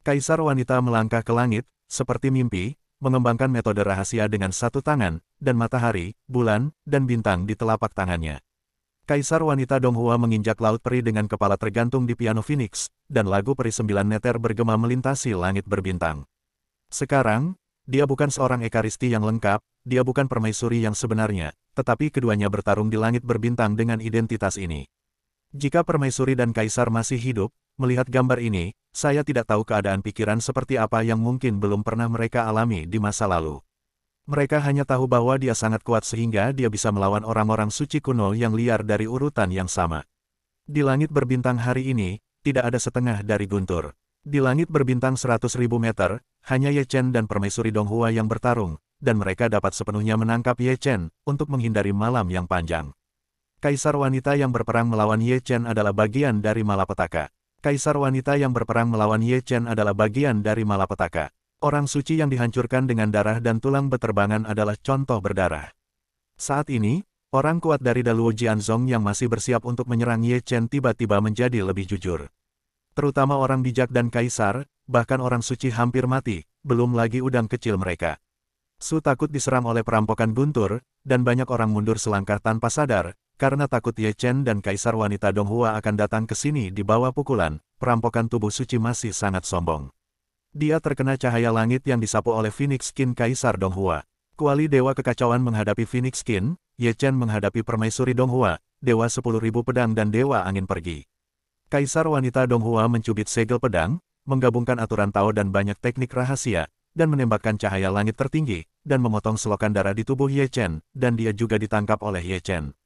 Kaisar wanita melangkah ke langit, seperti mimpi, mengembangkan metode rahasia dengan satu tangan, dan matahari, bulan, dan bintang di telapak tangannya. Kaisar wanita Donghua menginjak laut peri dengan kepala tergantung di piano Phoenix, dan lagu peri 9 neter bergema melintasi langit berbintang. Sekarang, dia bukan seorang ekaristi yang lengkap, dia bukan permaisuri yang sebenarnya, tetapi keduanya bertarung di langit berbintang dengan identitas ini. Jika permaisuri dan kaisar masih hidup, melihat gambar ini, saya tidak tahu keadaan pikiran seperti apa yang mungkin belum pernah mereka alami di masa lalu. Mereka hanya tahu bahwa dia sangat kuat sehingga dia bisa melawan orang-orang suci kuno yang liar dari urutan yang sama. Di langit berbintang hari ini, tidak ada setengah dari guntur. Di langit berbintang 100.000 meter, hanya Ye Chen dan permaisuri Donghua yang bertarung, dan mereka dapat sepenuhnya menangkap Ye Chen untuk menghindari malam yang panjang. Kaisar wanita yang berperang melawan Ye Chen adalah bagian dari malapetaka. Kaisar wanita yang berperang melawan Ye Chen adalah bagian dari malapetaka. Orang suci yang dihancurkan dengan darah dan tulang beterbangan adalah contoh berdarah. Saat ini, orang kuat dari Daluo Jianzong yang masih bersiap untuk menyerang Ye Chen tiba-tiba menjadi lebih jujur. Terutama orang bijak dan kaisar, bahkan orang suci hampir mati, belum lagi udang kecil mereka. Su takut diserang oleh perampokan guntur, dan banyak orang mundur selangkah tanpa sadar, karena takut Ye Chen dan Kaisar Wanita Donghua akan datang ke sini di bawah pukulan. Perampokan tubuh suci masih sangat sombong. Dia terkena cahaya langit yang disapu oleh Phoenix Skin Kaisar Donghua. Kuali Dewa Kekacauan menghadapi Phoenix Skin, Ye Chen menghadapi Permaisuri Donghua, Dewa 10.000 Pedang dan Dewa Angin pergi. Kaisar Wanita Donghua mencubit segel pedang, menggabungkan aturan Tao dan banyak teknik rahasia, dan menembakkan cahaya langit tertinggi, dan memotong selokan darah di tubuh Ye Chen, dan dia juga ditangkap oleh Ye Chen.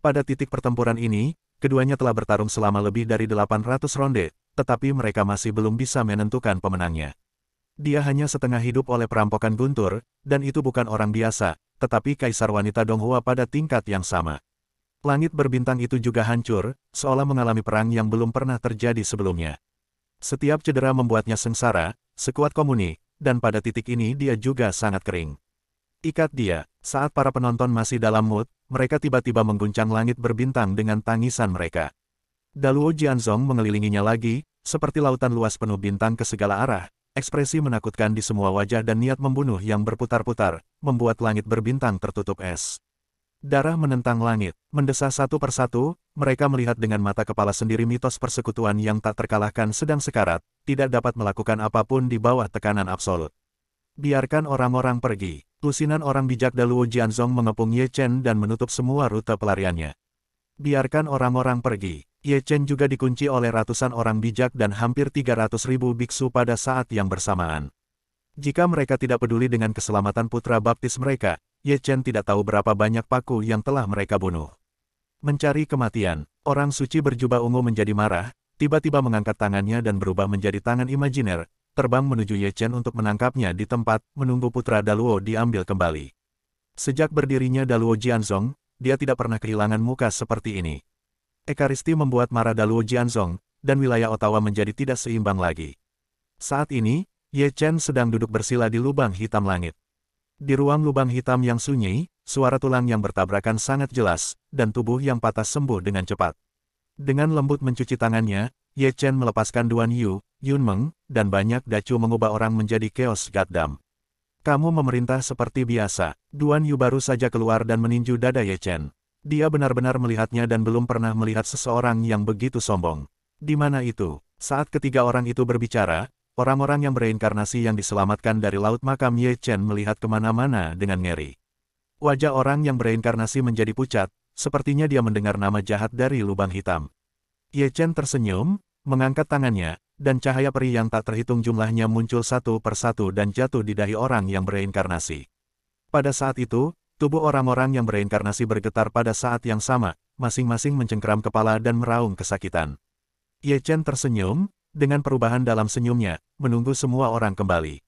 Pada titik pertempuran ini, keduanya telah bertarung selama lebih dari 800 ronde, tetapi mereka masih belum bisa menentukan pemenangnya. Dia hanya setengah hidup oleh perampokan guntur, dan itu bukan orang biasa, tetapi Kaisar Wanita Donghua pada tingkat yang sama. Langit berbintang itu juga hancur, seolah mengalami perang yang belum pernah terjadi sebelumnya. Setiap cedera membuatnya sengsara, sekuat komuni, dan pada titik ini dia juga sangat kering. Ikat dia. Saat para penonton masih dalam mood, mereka tiba-tiba mengguncang langit berbintang dengan tangisan mereka. Daluo Jianzong mengelilinginya lagi, seperti lautan luas penuh bintang ke segala arah, ekspresi menakutkan di semua wajah dan niat membunuh yang berputar-putar, membuat langit berbintang tertutup es. Darah menentang langit, mendesah satu persatu, mereka melihat dengan mata kepala sendiri mitos persekutuan yang tak terkalahkan sedang sekarat, tidak dapat melakukan apapun di bawah tekanan absolut. Biarkan orang-orang pergi. Lusinan orang bijak Daluo Jianzong mengepung Ye Chen dan menutup semua rute pelariannya. Biarkan orang-orang pergi. Ye Chen juga dikunci oleh ratusan orang bijak dan hampir 300.000 biksu pada saat yang bersamaan. Jika mereka tidak peduli dengan keselamatan putra baptis mereka, Ye Chen tidak tahu berapa banyak paku yang telah mereka bunuh. Mencari kematian. Orang suci berjubah ungu menjadi marah, tiba-tiba mengangkat tangannya dan berubah menjadi tangan imajiner, terbang menuju Ye Chen untuk menangkapnya di tempat, menunggu putra Daluo diambil kembali. Sejak berdirinya Daluo Jianzong, dia tidak pernah kehilangan muka seperti ini. Ekaristi membuat marah Daluo Jianzong, dan wilayah Ottawa menjadi tidak seimbang lagi. Saat ini, Ye Chen sedang duduk bersila di lubang hitam langit. Di ruang lubang hitam yang sunyi, suara tulang yang bertabrakan sangat jelas, dan tubuh yang patah sembuh dengan cepat. Dengan lembut mencuci tangannya, Ye Chen melepaskan Duan Yu, Yun Meng, dan banyak dacu mengubah orang menjadi Chaos Goddam. Kamu memerintah seperti biasa. Duan Yu baru saja keluar dan meninju dada Ye Chen. Dia benar-benar melihatnya dan belum pernah melihat seseorang yang begitu sombong. Di mana itu? Saat ketiga orang itu berbicara, orang-orang yang bereinkarnasi yang diselamatkan dari laut makam Ye Chen melihat kemana-mana dengan ngeri. Wajah orang yang bereinkarnasi menjadi pucat, sepertinya dia mendengar nama jahat dari lubang hitam. Ye Chen tersenyum, mengangkat tangannya, dan cahaya peri yang tak terhitung jumlahnya muncul satu persatu dan jatuh di dahi orang yang bereinkarnasi. Pada saat itu, tubuh orang-orang yang bereinkarnasi bergetar pada saat yang sama, masing-masing mencengkeram kepala dan meraung kesakitan. Ye Chen tersenyum, dengan perubahan dalam senyumnya, menunggu semua orang kembali.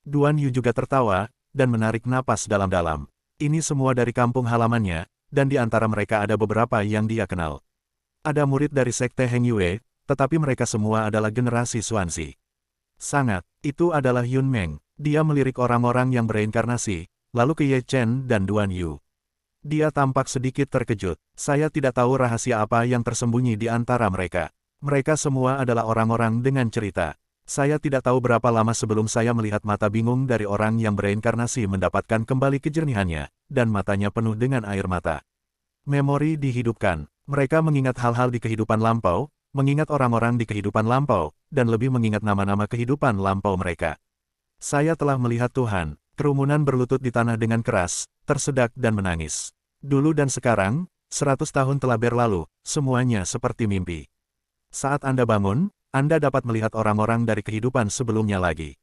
Duan Yu juga tertawa, dan menarik napas dalam-dalam. Ini semua dari kampung halamannya, dan di antara mereka ada beberapa yang dia kenal. Ada murid dari sekte Heng Yue, tetapi mereka semua adalah generasi Xuanzi. Sangat, itu adalah Yun Meng. Dia melirik orang-orang yang bereinkarnasi, lalu ke Ye Chen dan Duan Yu. Dia tampak sedikit terkejut. Saya tidak tahu rahasia apa yang tersembunyi di antara mereka. Mereka semua adalah orang-orang dengan cerita. Saya tidak tahu berapa lama sebelum saya melihat mata bingung dari orang yang bereinkarnasi mendapatkan kembali kejernihannya, dan matanya penuh dengan air mata. Memori dihidupkan. Mereka mengingat hal-hal di kehidupan lampau, mengingat orang-orang di kehidupan lampau, dan lebih mengingat nama-nama kehidupan lampau mereka. Saya telah melihat Tuhan. Kerumunan berlutut di tanah dengan keras, tersedak dan menangis. Dulu dan sekarang, 100 tahun telah berlalu, semuanya seperti mimpi. Saat Anda bangun, Anda dapat melihat orang-orang dari kehidupan sebelumnya lagi.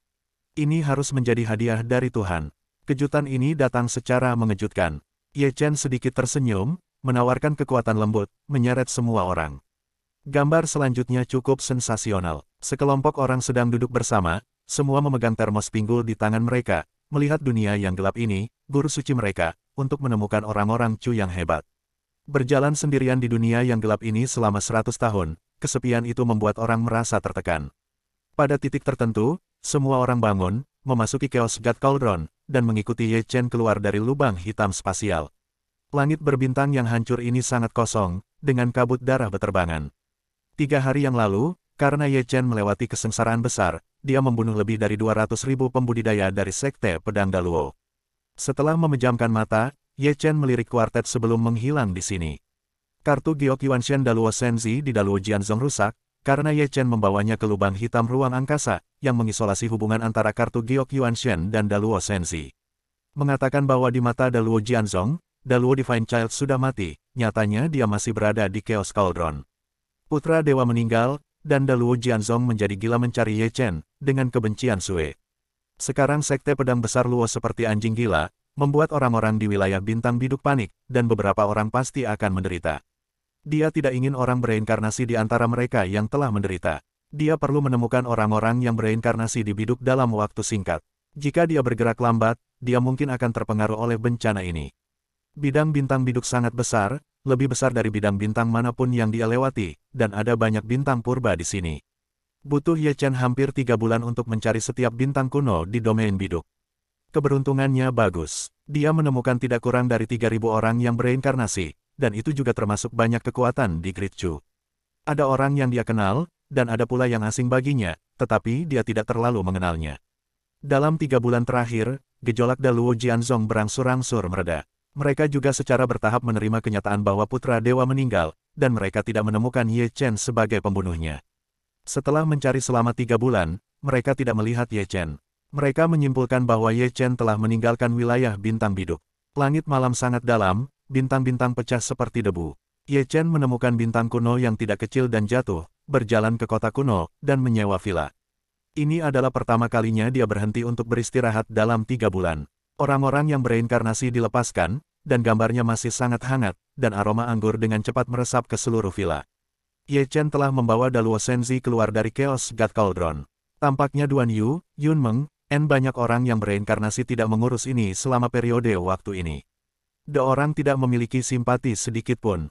Ini harus menjadi hadiah dari Tuhan. Kejutan ini datang secara mengejutkan. Ye Chen sedikit tersenyum, menawarkan kekuatan lembut, menyeret semua orang. Gambar selanjutnya cukup sensasional. Sekelompok orang sedang duduk bersama, semua memegang termos pinggul di tangan mereka, melihat dunia yang gelap ini, guru suci mereka, untuk menemukan orang-orang Chu yang hebat. Berjalan sendirian di dunia yang gelap ini selama 100 tahun, kesepian itu membuat orang merasa tertekan. Pada titik tertentu, semua orang bangun, memasuki Chaos God Cauldron, dan mengikuti Ye Chen keluar dari lubang hitam spasial. Langit berbintang yang hancur ini sangat kosong, dengan kabut darah beterbangan. 3 hari yang lalu, karena Ye Chen melewati kesengsaraan besar, dia membunuh lebih dari 200.000 pembudidaya dari sekte pedang Daluo. Setelah memejamkan mata, Ye Chen melirik kuartet sebelum menghilang di sini. Kartu Giok Yuanshen Daluo Senzi di Daluo Jianzong rusak, karena Ye Chen membawanya ke lubang hitam ruang angkasa, yang mengisolasi hubungan antara kartu Giok Yuanshen dan Daluo Senzi. Mengatakan bahwa di mata Daluo Jianzong, Daluo Divine Child sudah mati, nyatanya dia masih berada di Chaos Cauldron. Putra Dewa meninggal, dan Daluo Jianzong menjadi gila mencari Ye Chen, dengan kebencian Sue. Sekarang sekte pedang besar Luo seperti anjing gila, membuat orang-orang di wilayah bintang biduk panik, dan beberapa orang pasti akan menderita. Dia tidak ingin orang bereinkarnasi di antara mereka yang telah menderita. Dia perlu menemukan orang-orang yang bereinkarnasi di biduk dalam waktu singkat. Jika dia bergerak lambat, dia mungkin akan terpengaruh oleh bencana ini. Bidang bintang biduk sangat besar, lebih besar dari bidang bintang manapun yang dia lewati, dan ada banyak bintang purba di sini. Butuh Ye Chen hampir 3 bulan untuk mencari setiap bintang kuno di domain biduk. Keberuntungannya bagus. Dia menemukan tidak kurang dari 3.000 orang yang bereinkarnasi, dan itu juga termasuk banyak kekuatan di Great Chu. Ada orang yang dia kenal, dan ada pula yang asing baginya, tetapi dia tidak terlalu mengenalnya. Dalam 3 bulan terakhir, gejolak Daluo Jianzong berangsur-angsur mereda. Mereka juga secara bertahap menerima kenyataan bahwa putra dewa meninggal, dan mereka tidak menemukan Ye Chen sebagai pembunuhnya. Setelah mencari selama 3 bulan, mereka tidak melihat Ye Chen. Mereka menyimpulkan bahwa Ye Chen telah meninggalkan wilayah bintang biduk. Langit malam sangat dalam, bintang-bintang pecah seperti debu. Ye Chen menemukan bintang kuno yang tidak kecil dan jatuh, berjalan ke kota kuno, dan menyewa villa. Ini adalah pertama kalinya dia berhenti untuk beristirahat dalam 3 bulan. Orang-orang yang bereinkarnasi dilepaskan, dan gambarnya masih sangat hangat, dan aroma anggur dengan cepat meresap ke seluruh villa. Ye Chen telah membawa Daluo Senzi keluar dari Chaos God Cauldron. Tampaknya Duan Yu, Yun Meng, dan banyak orang yang bereinkarnasi tidak mengurus ini selama periode waktu ini. Orang tidak memiliki simpati sedikit pun.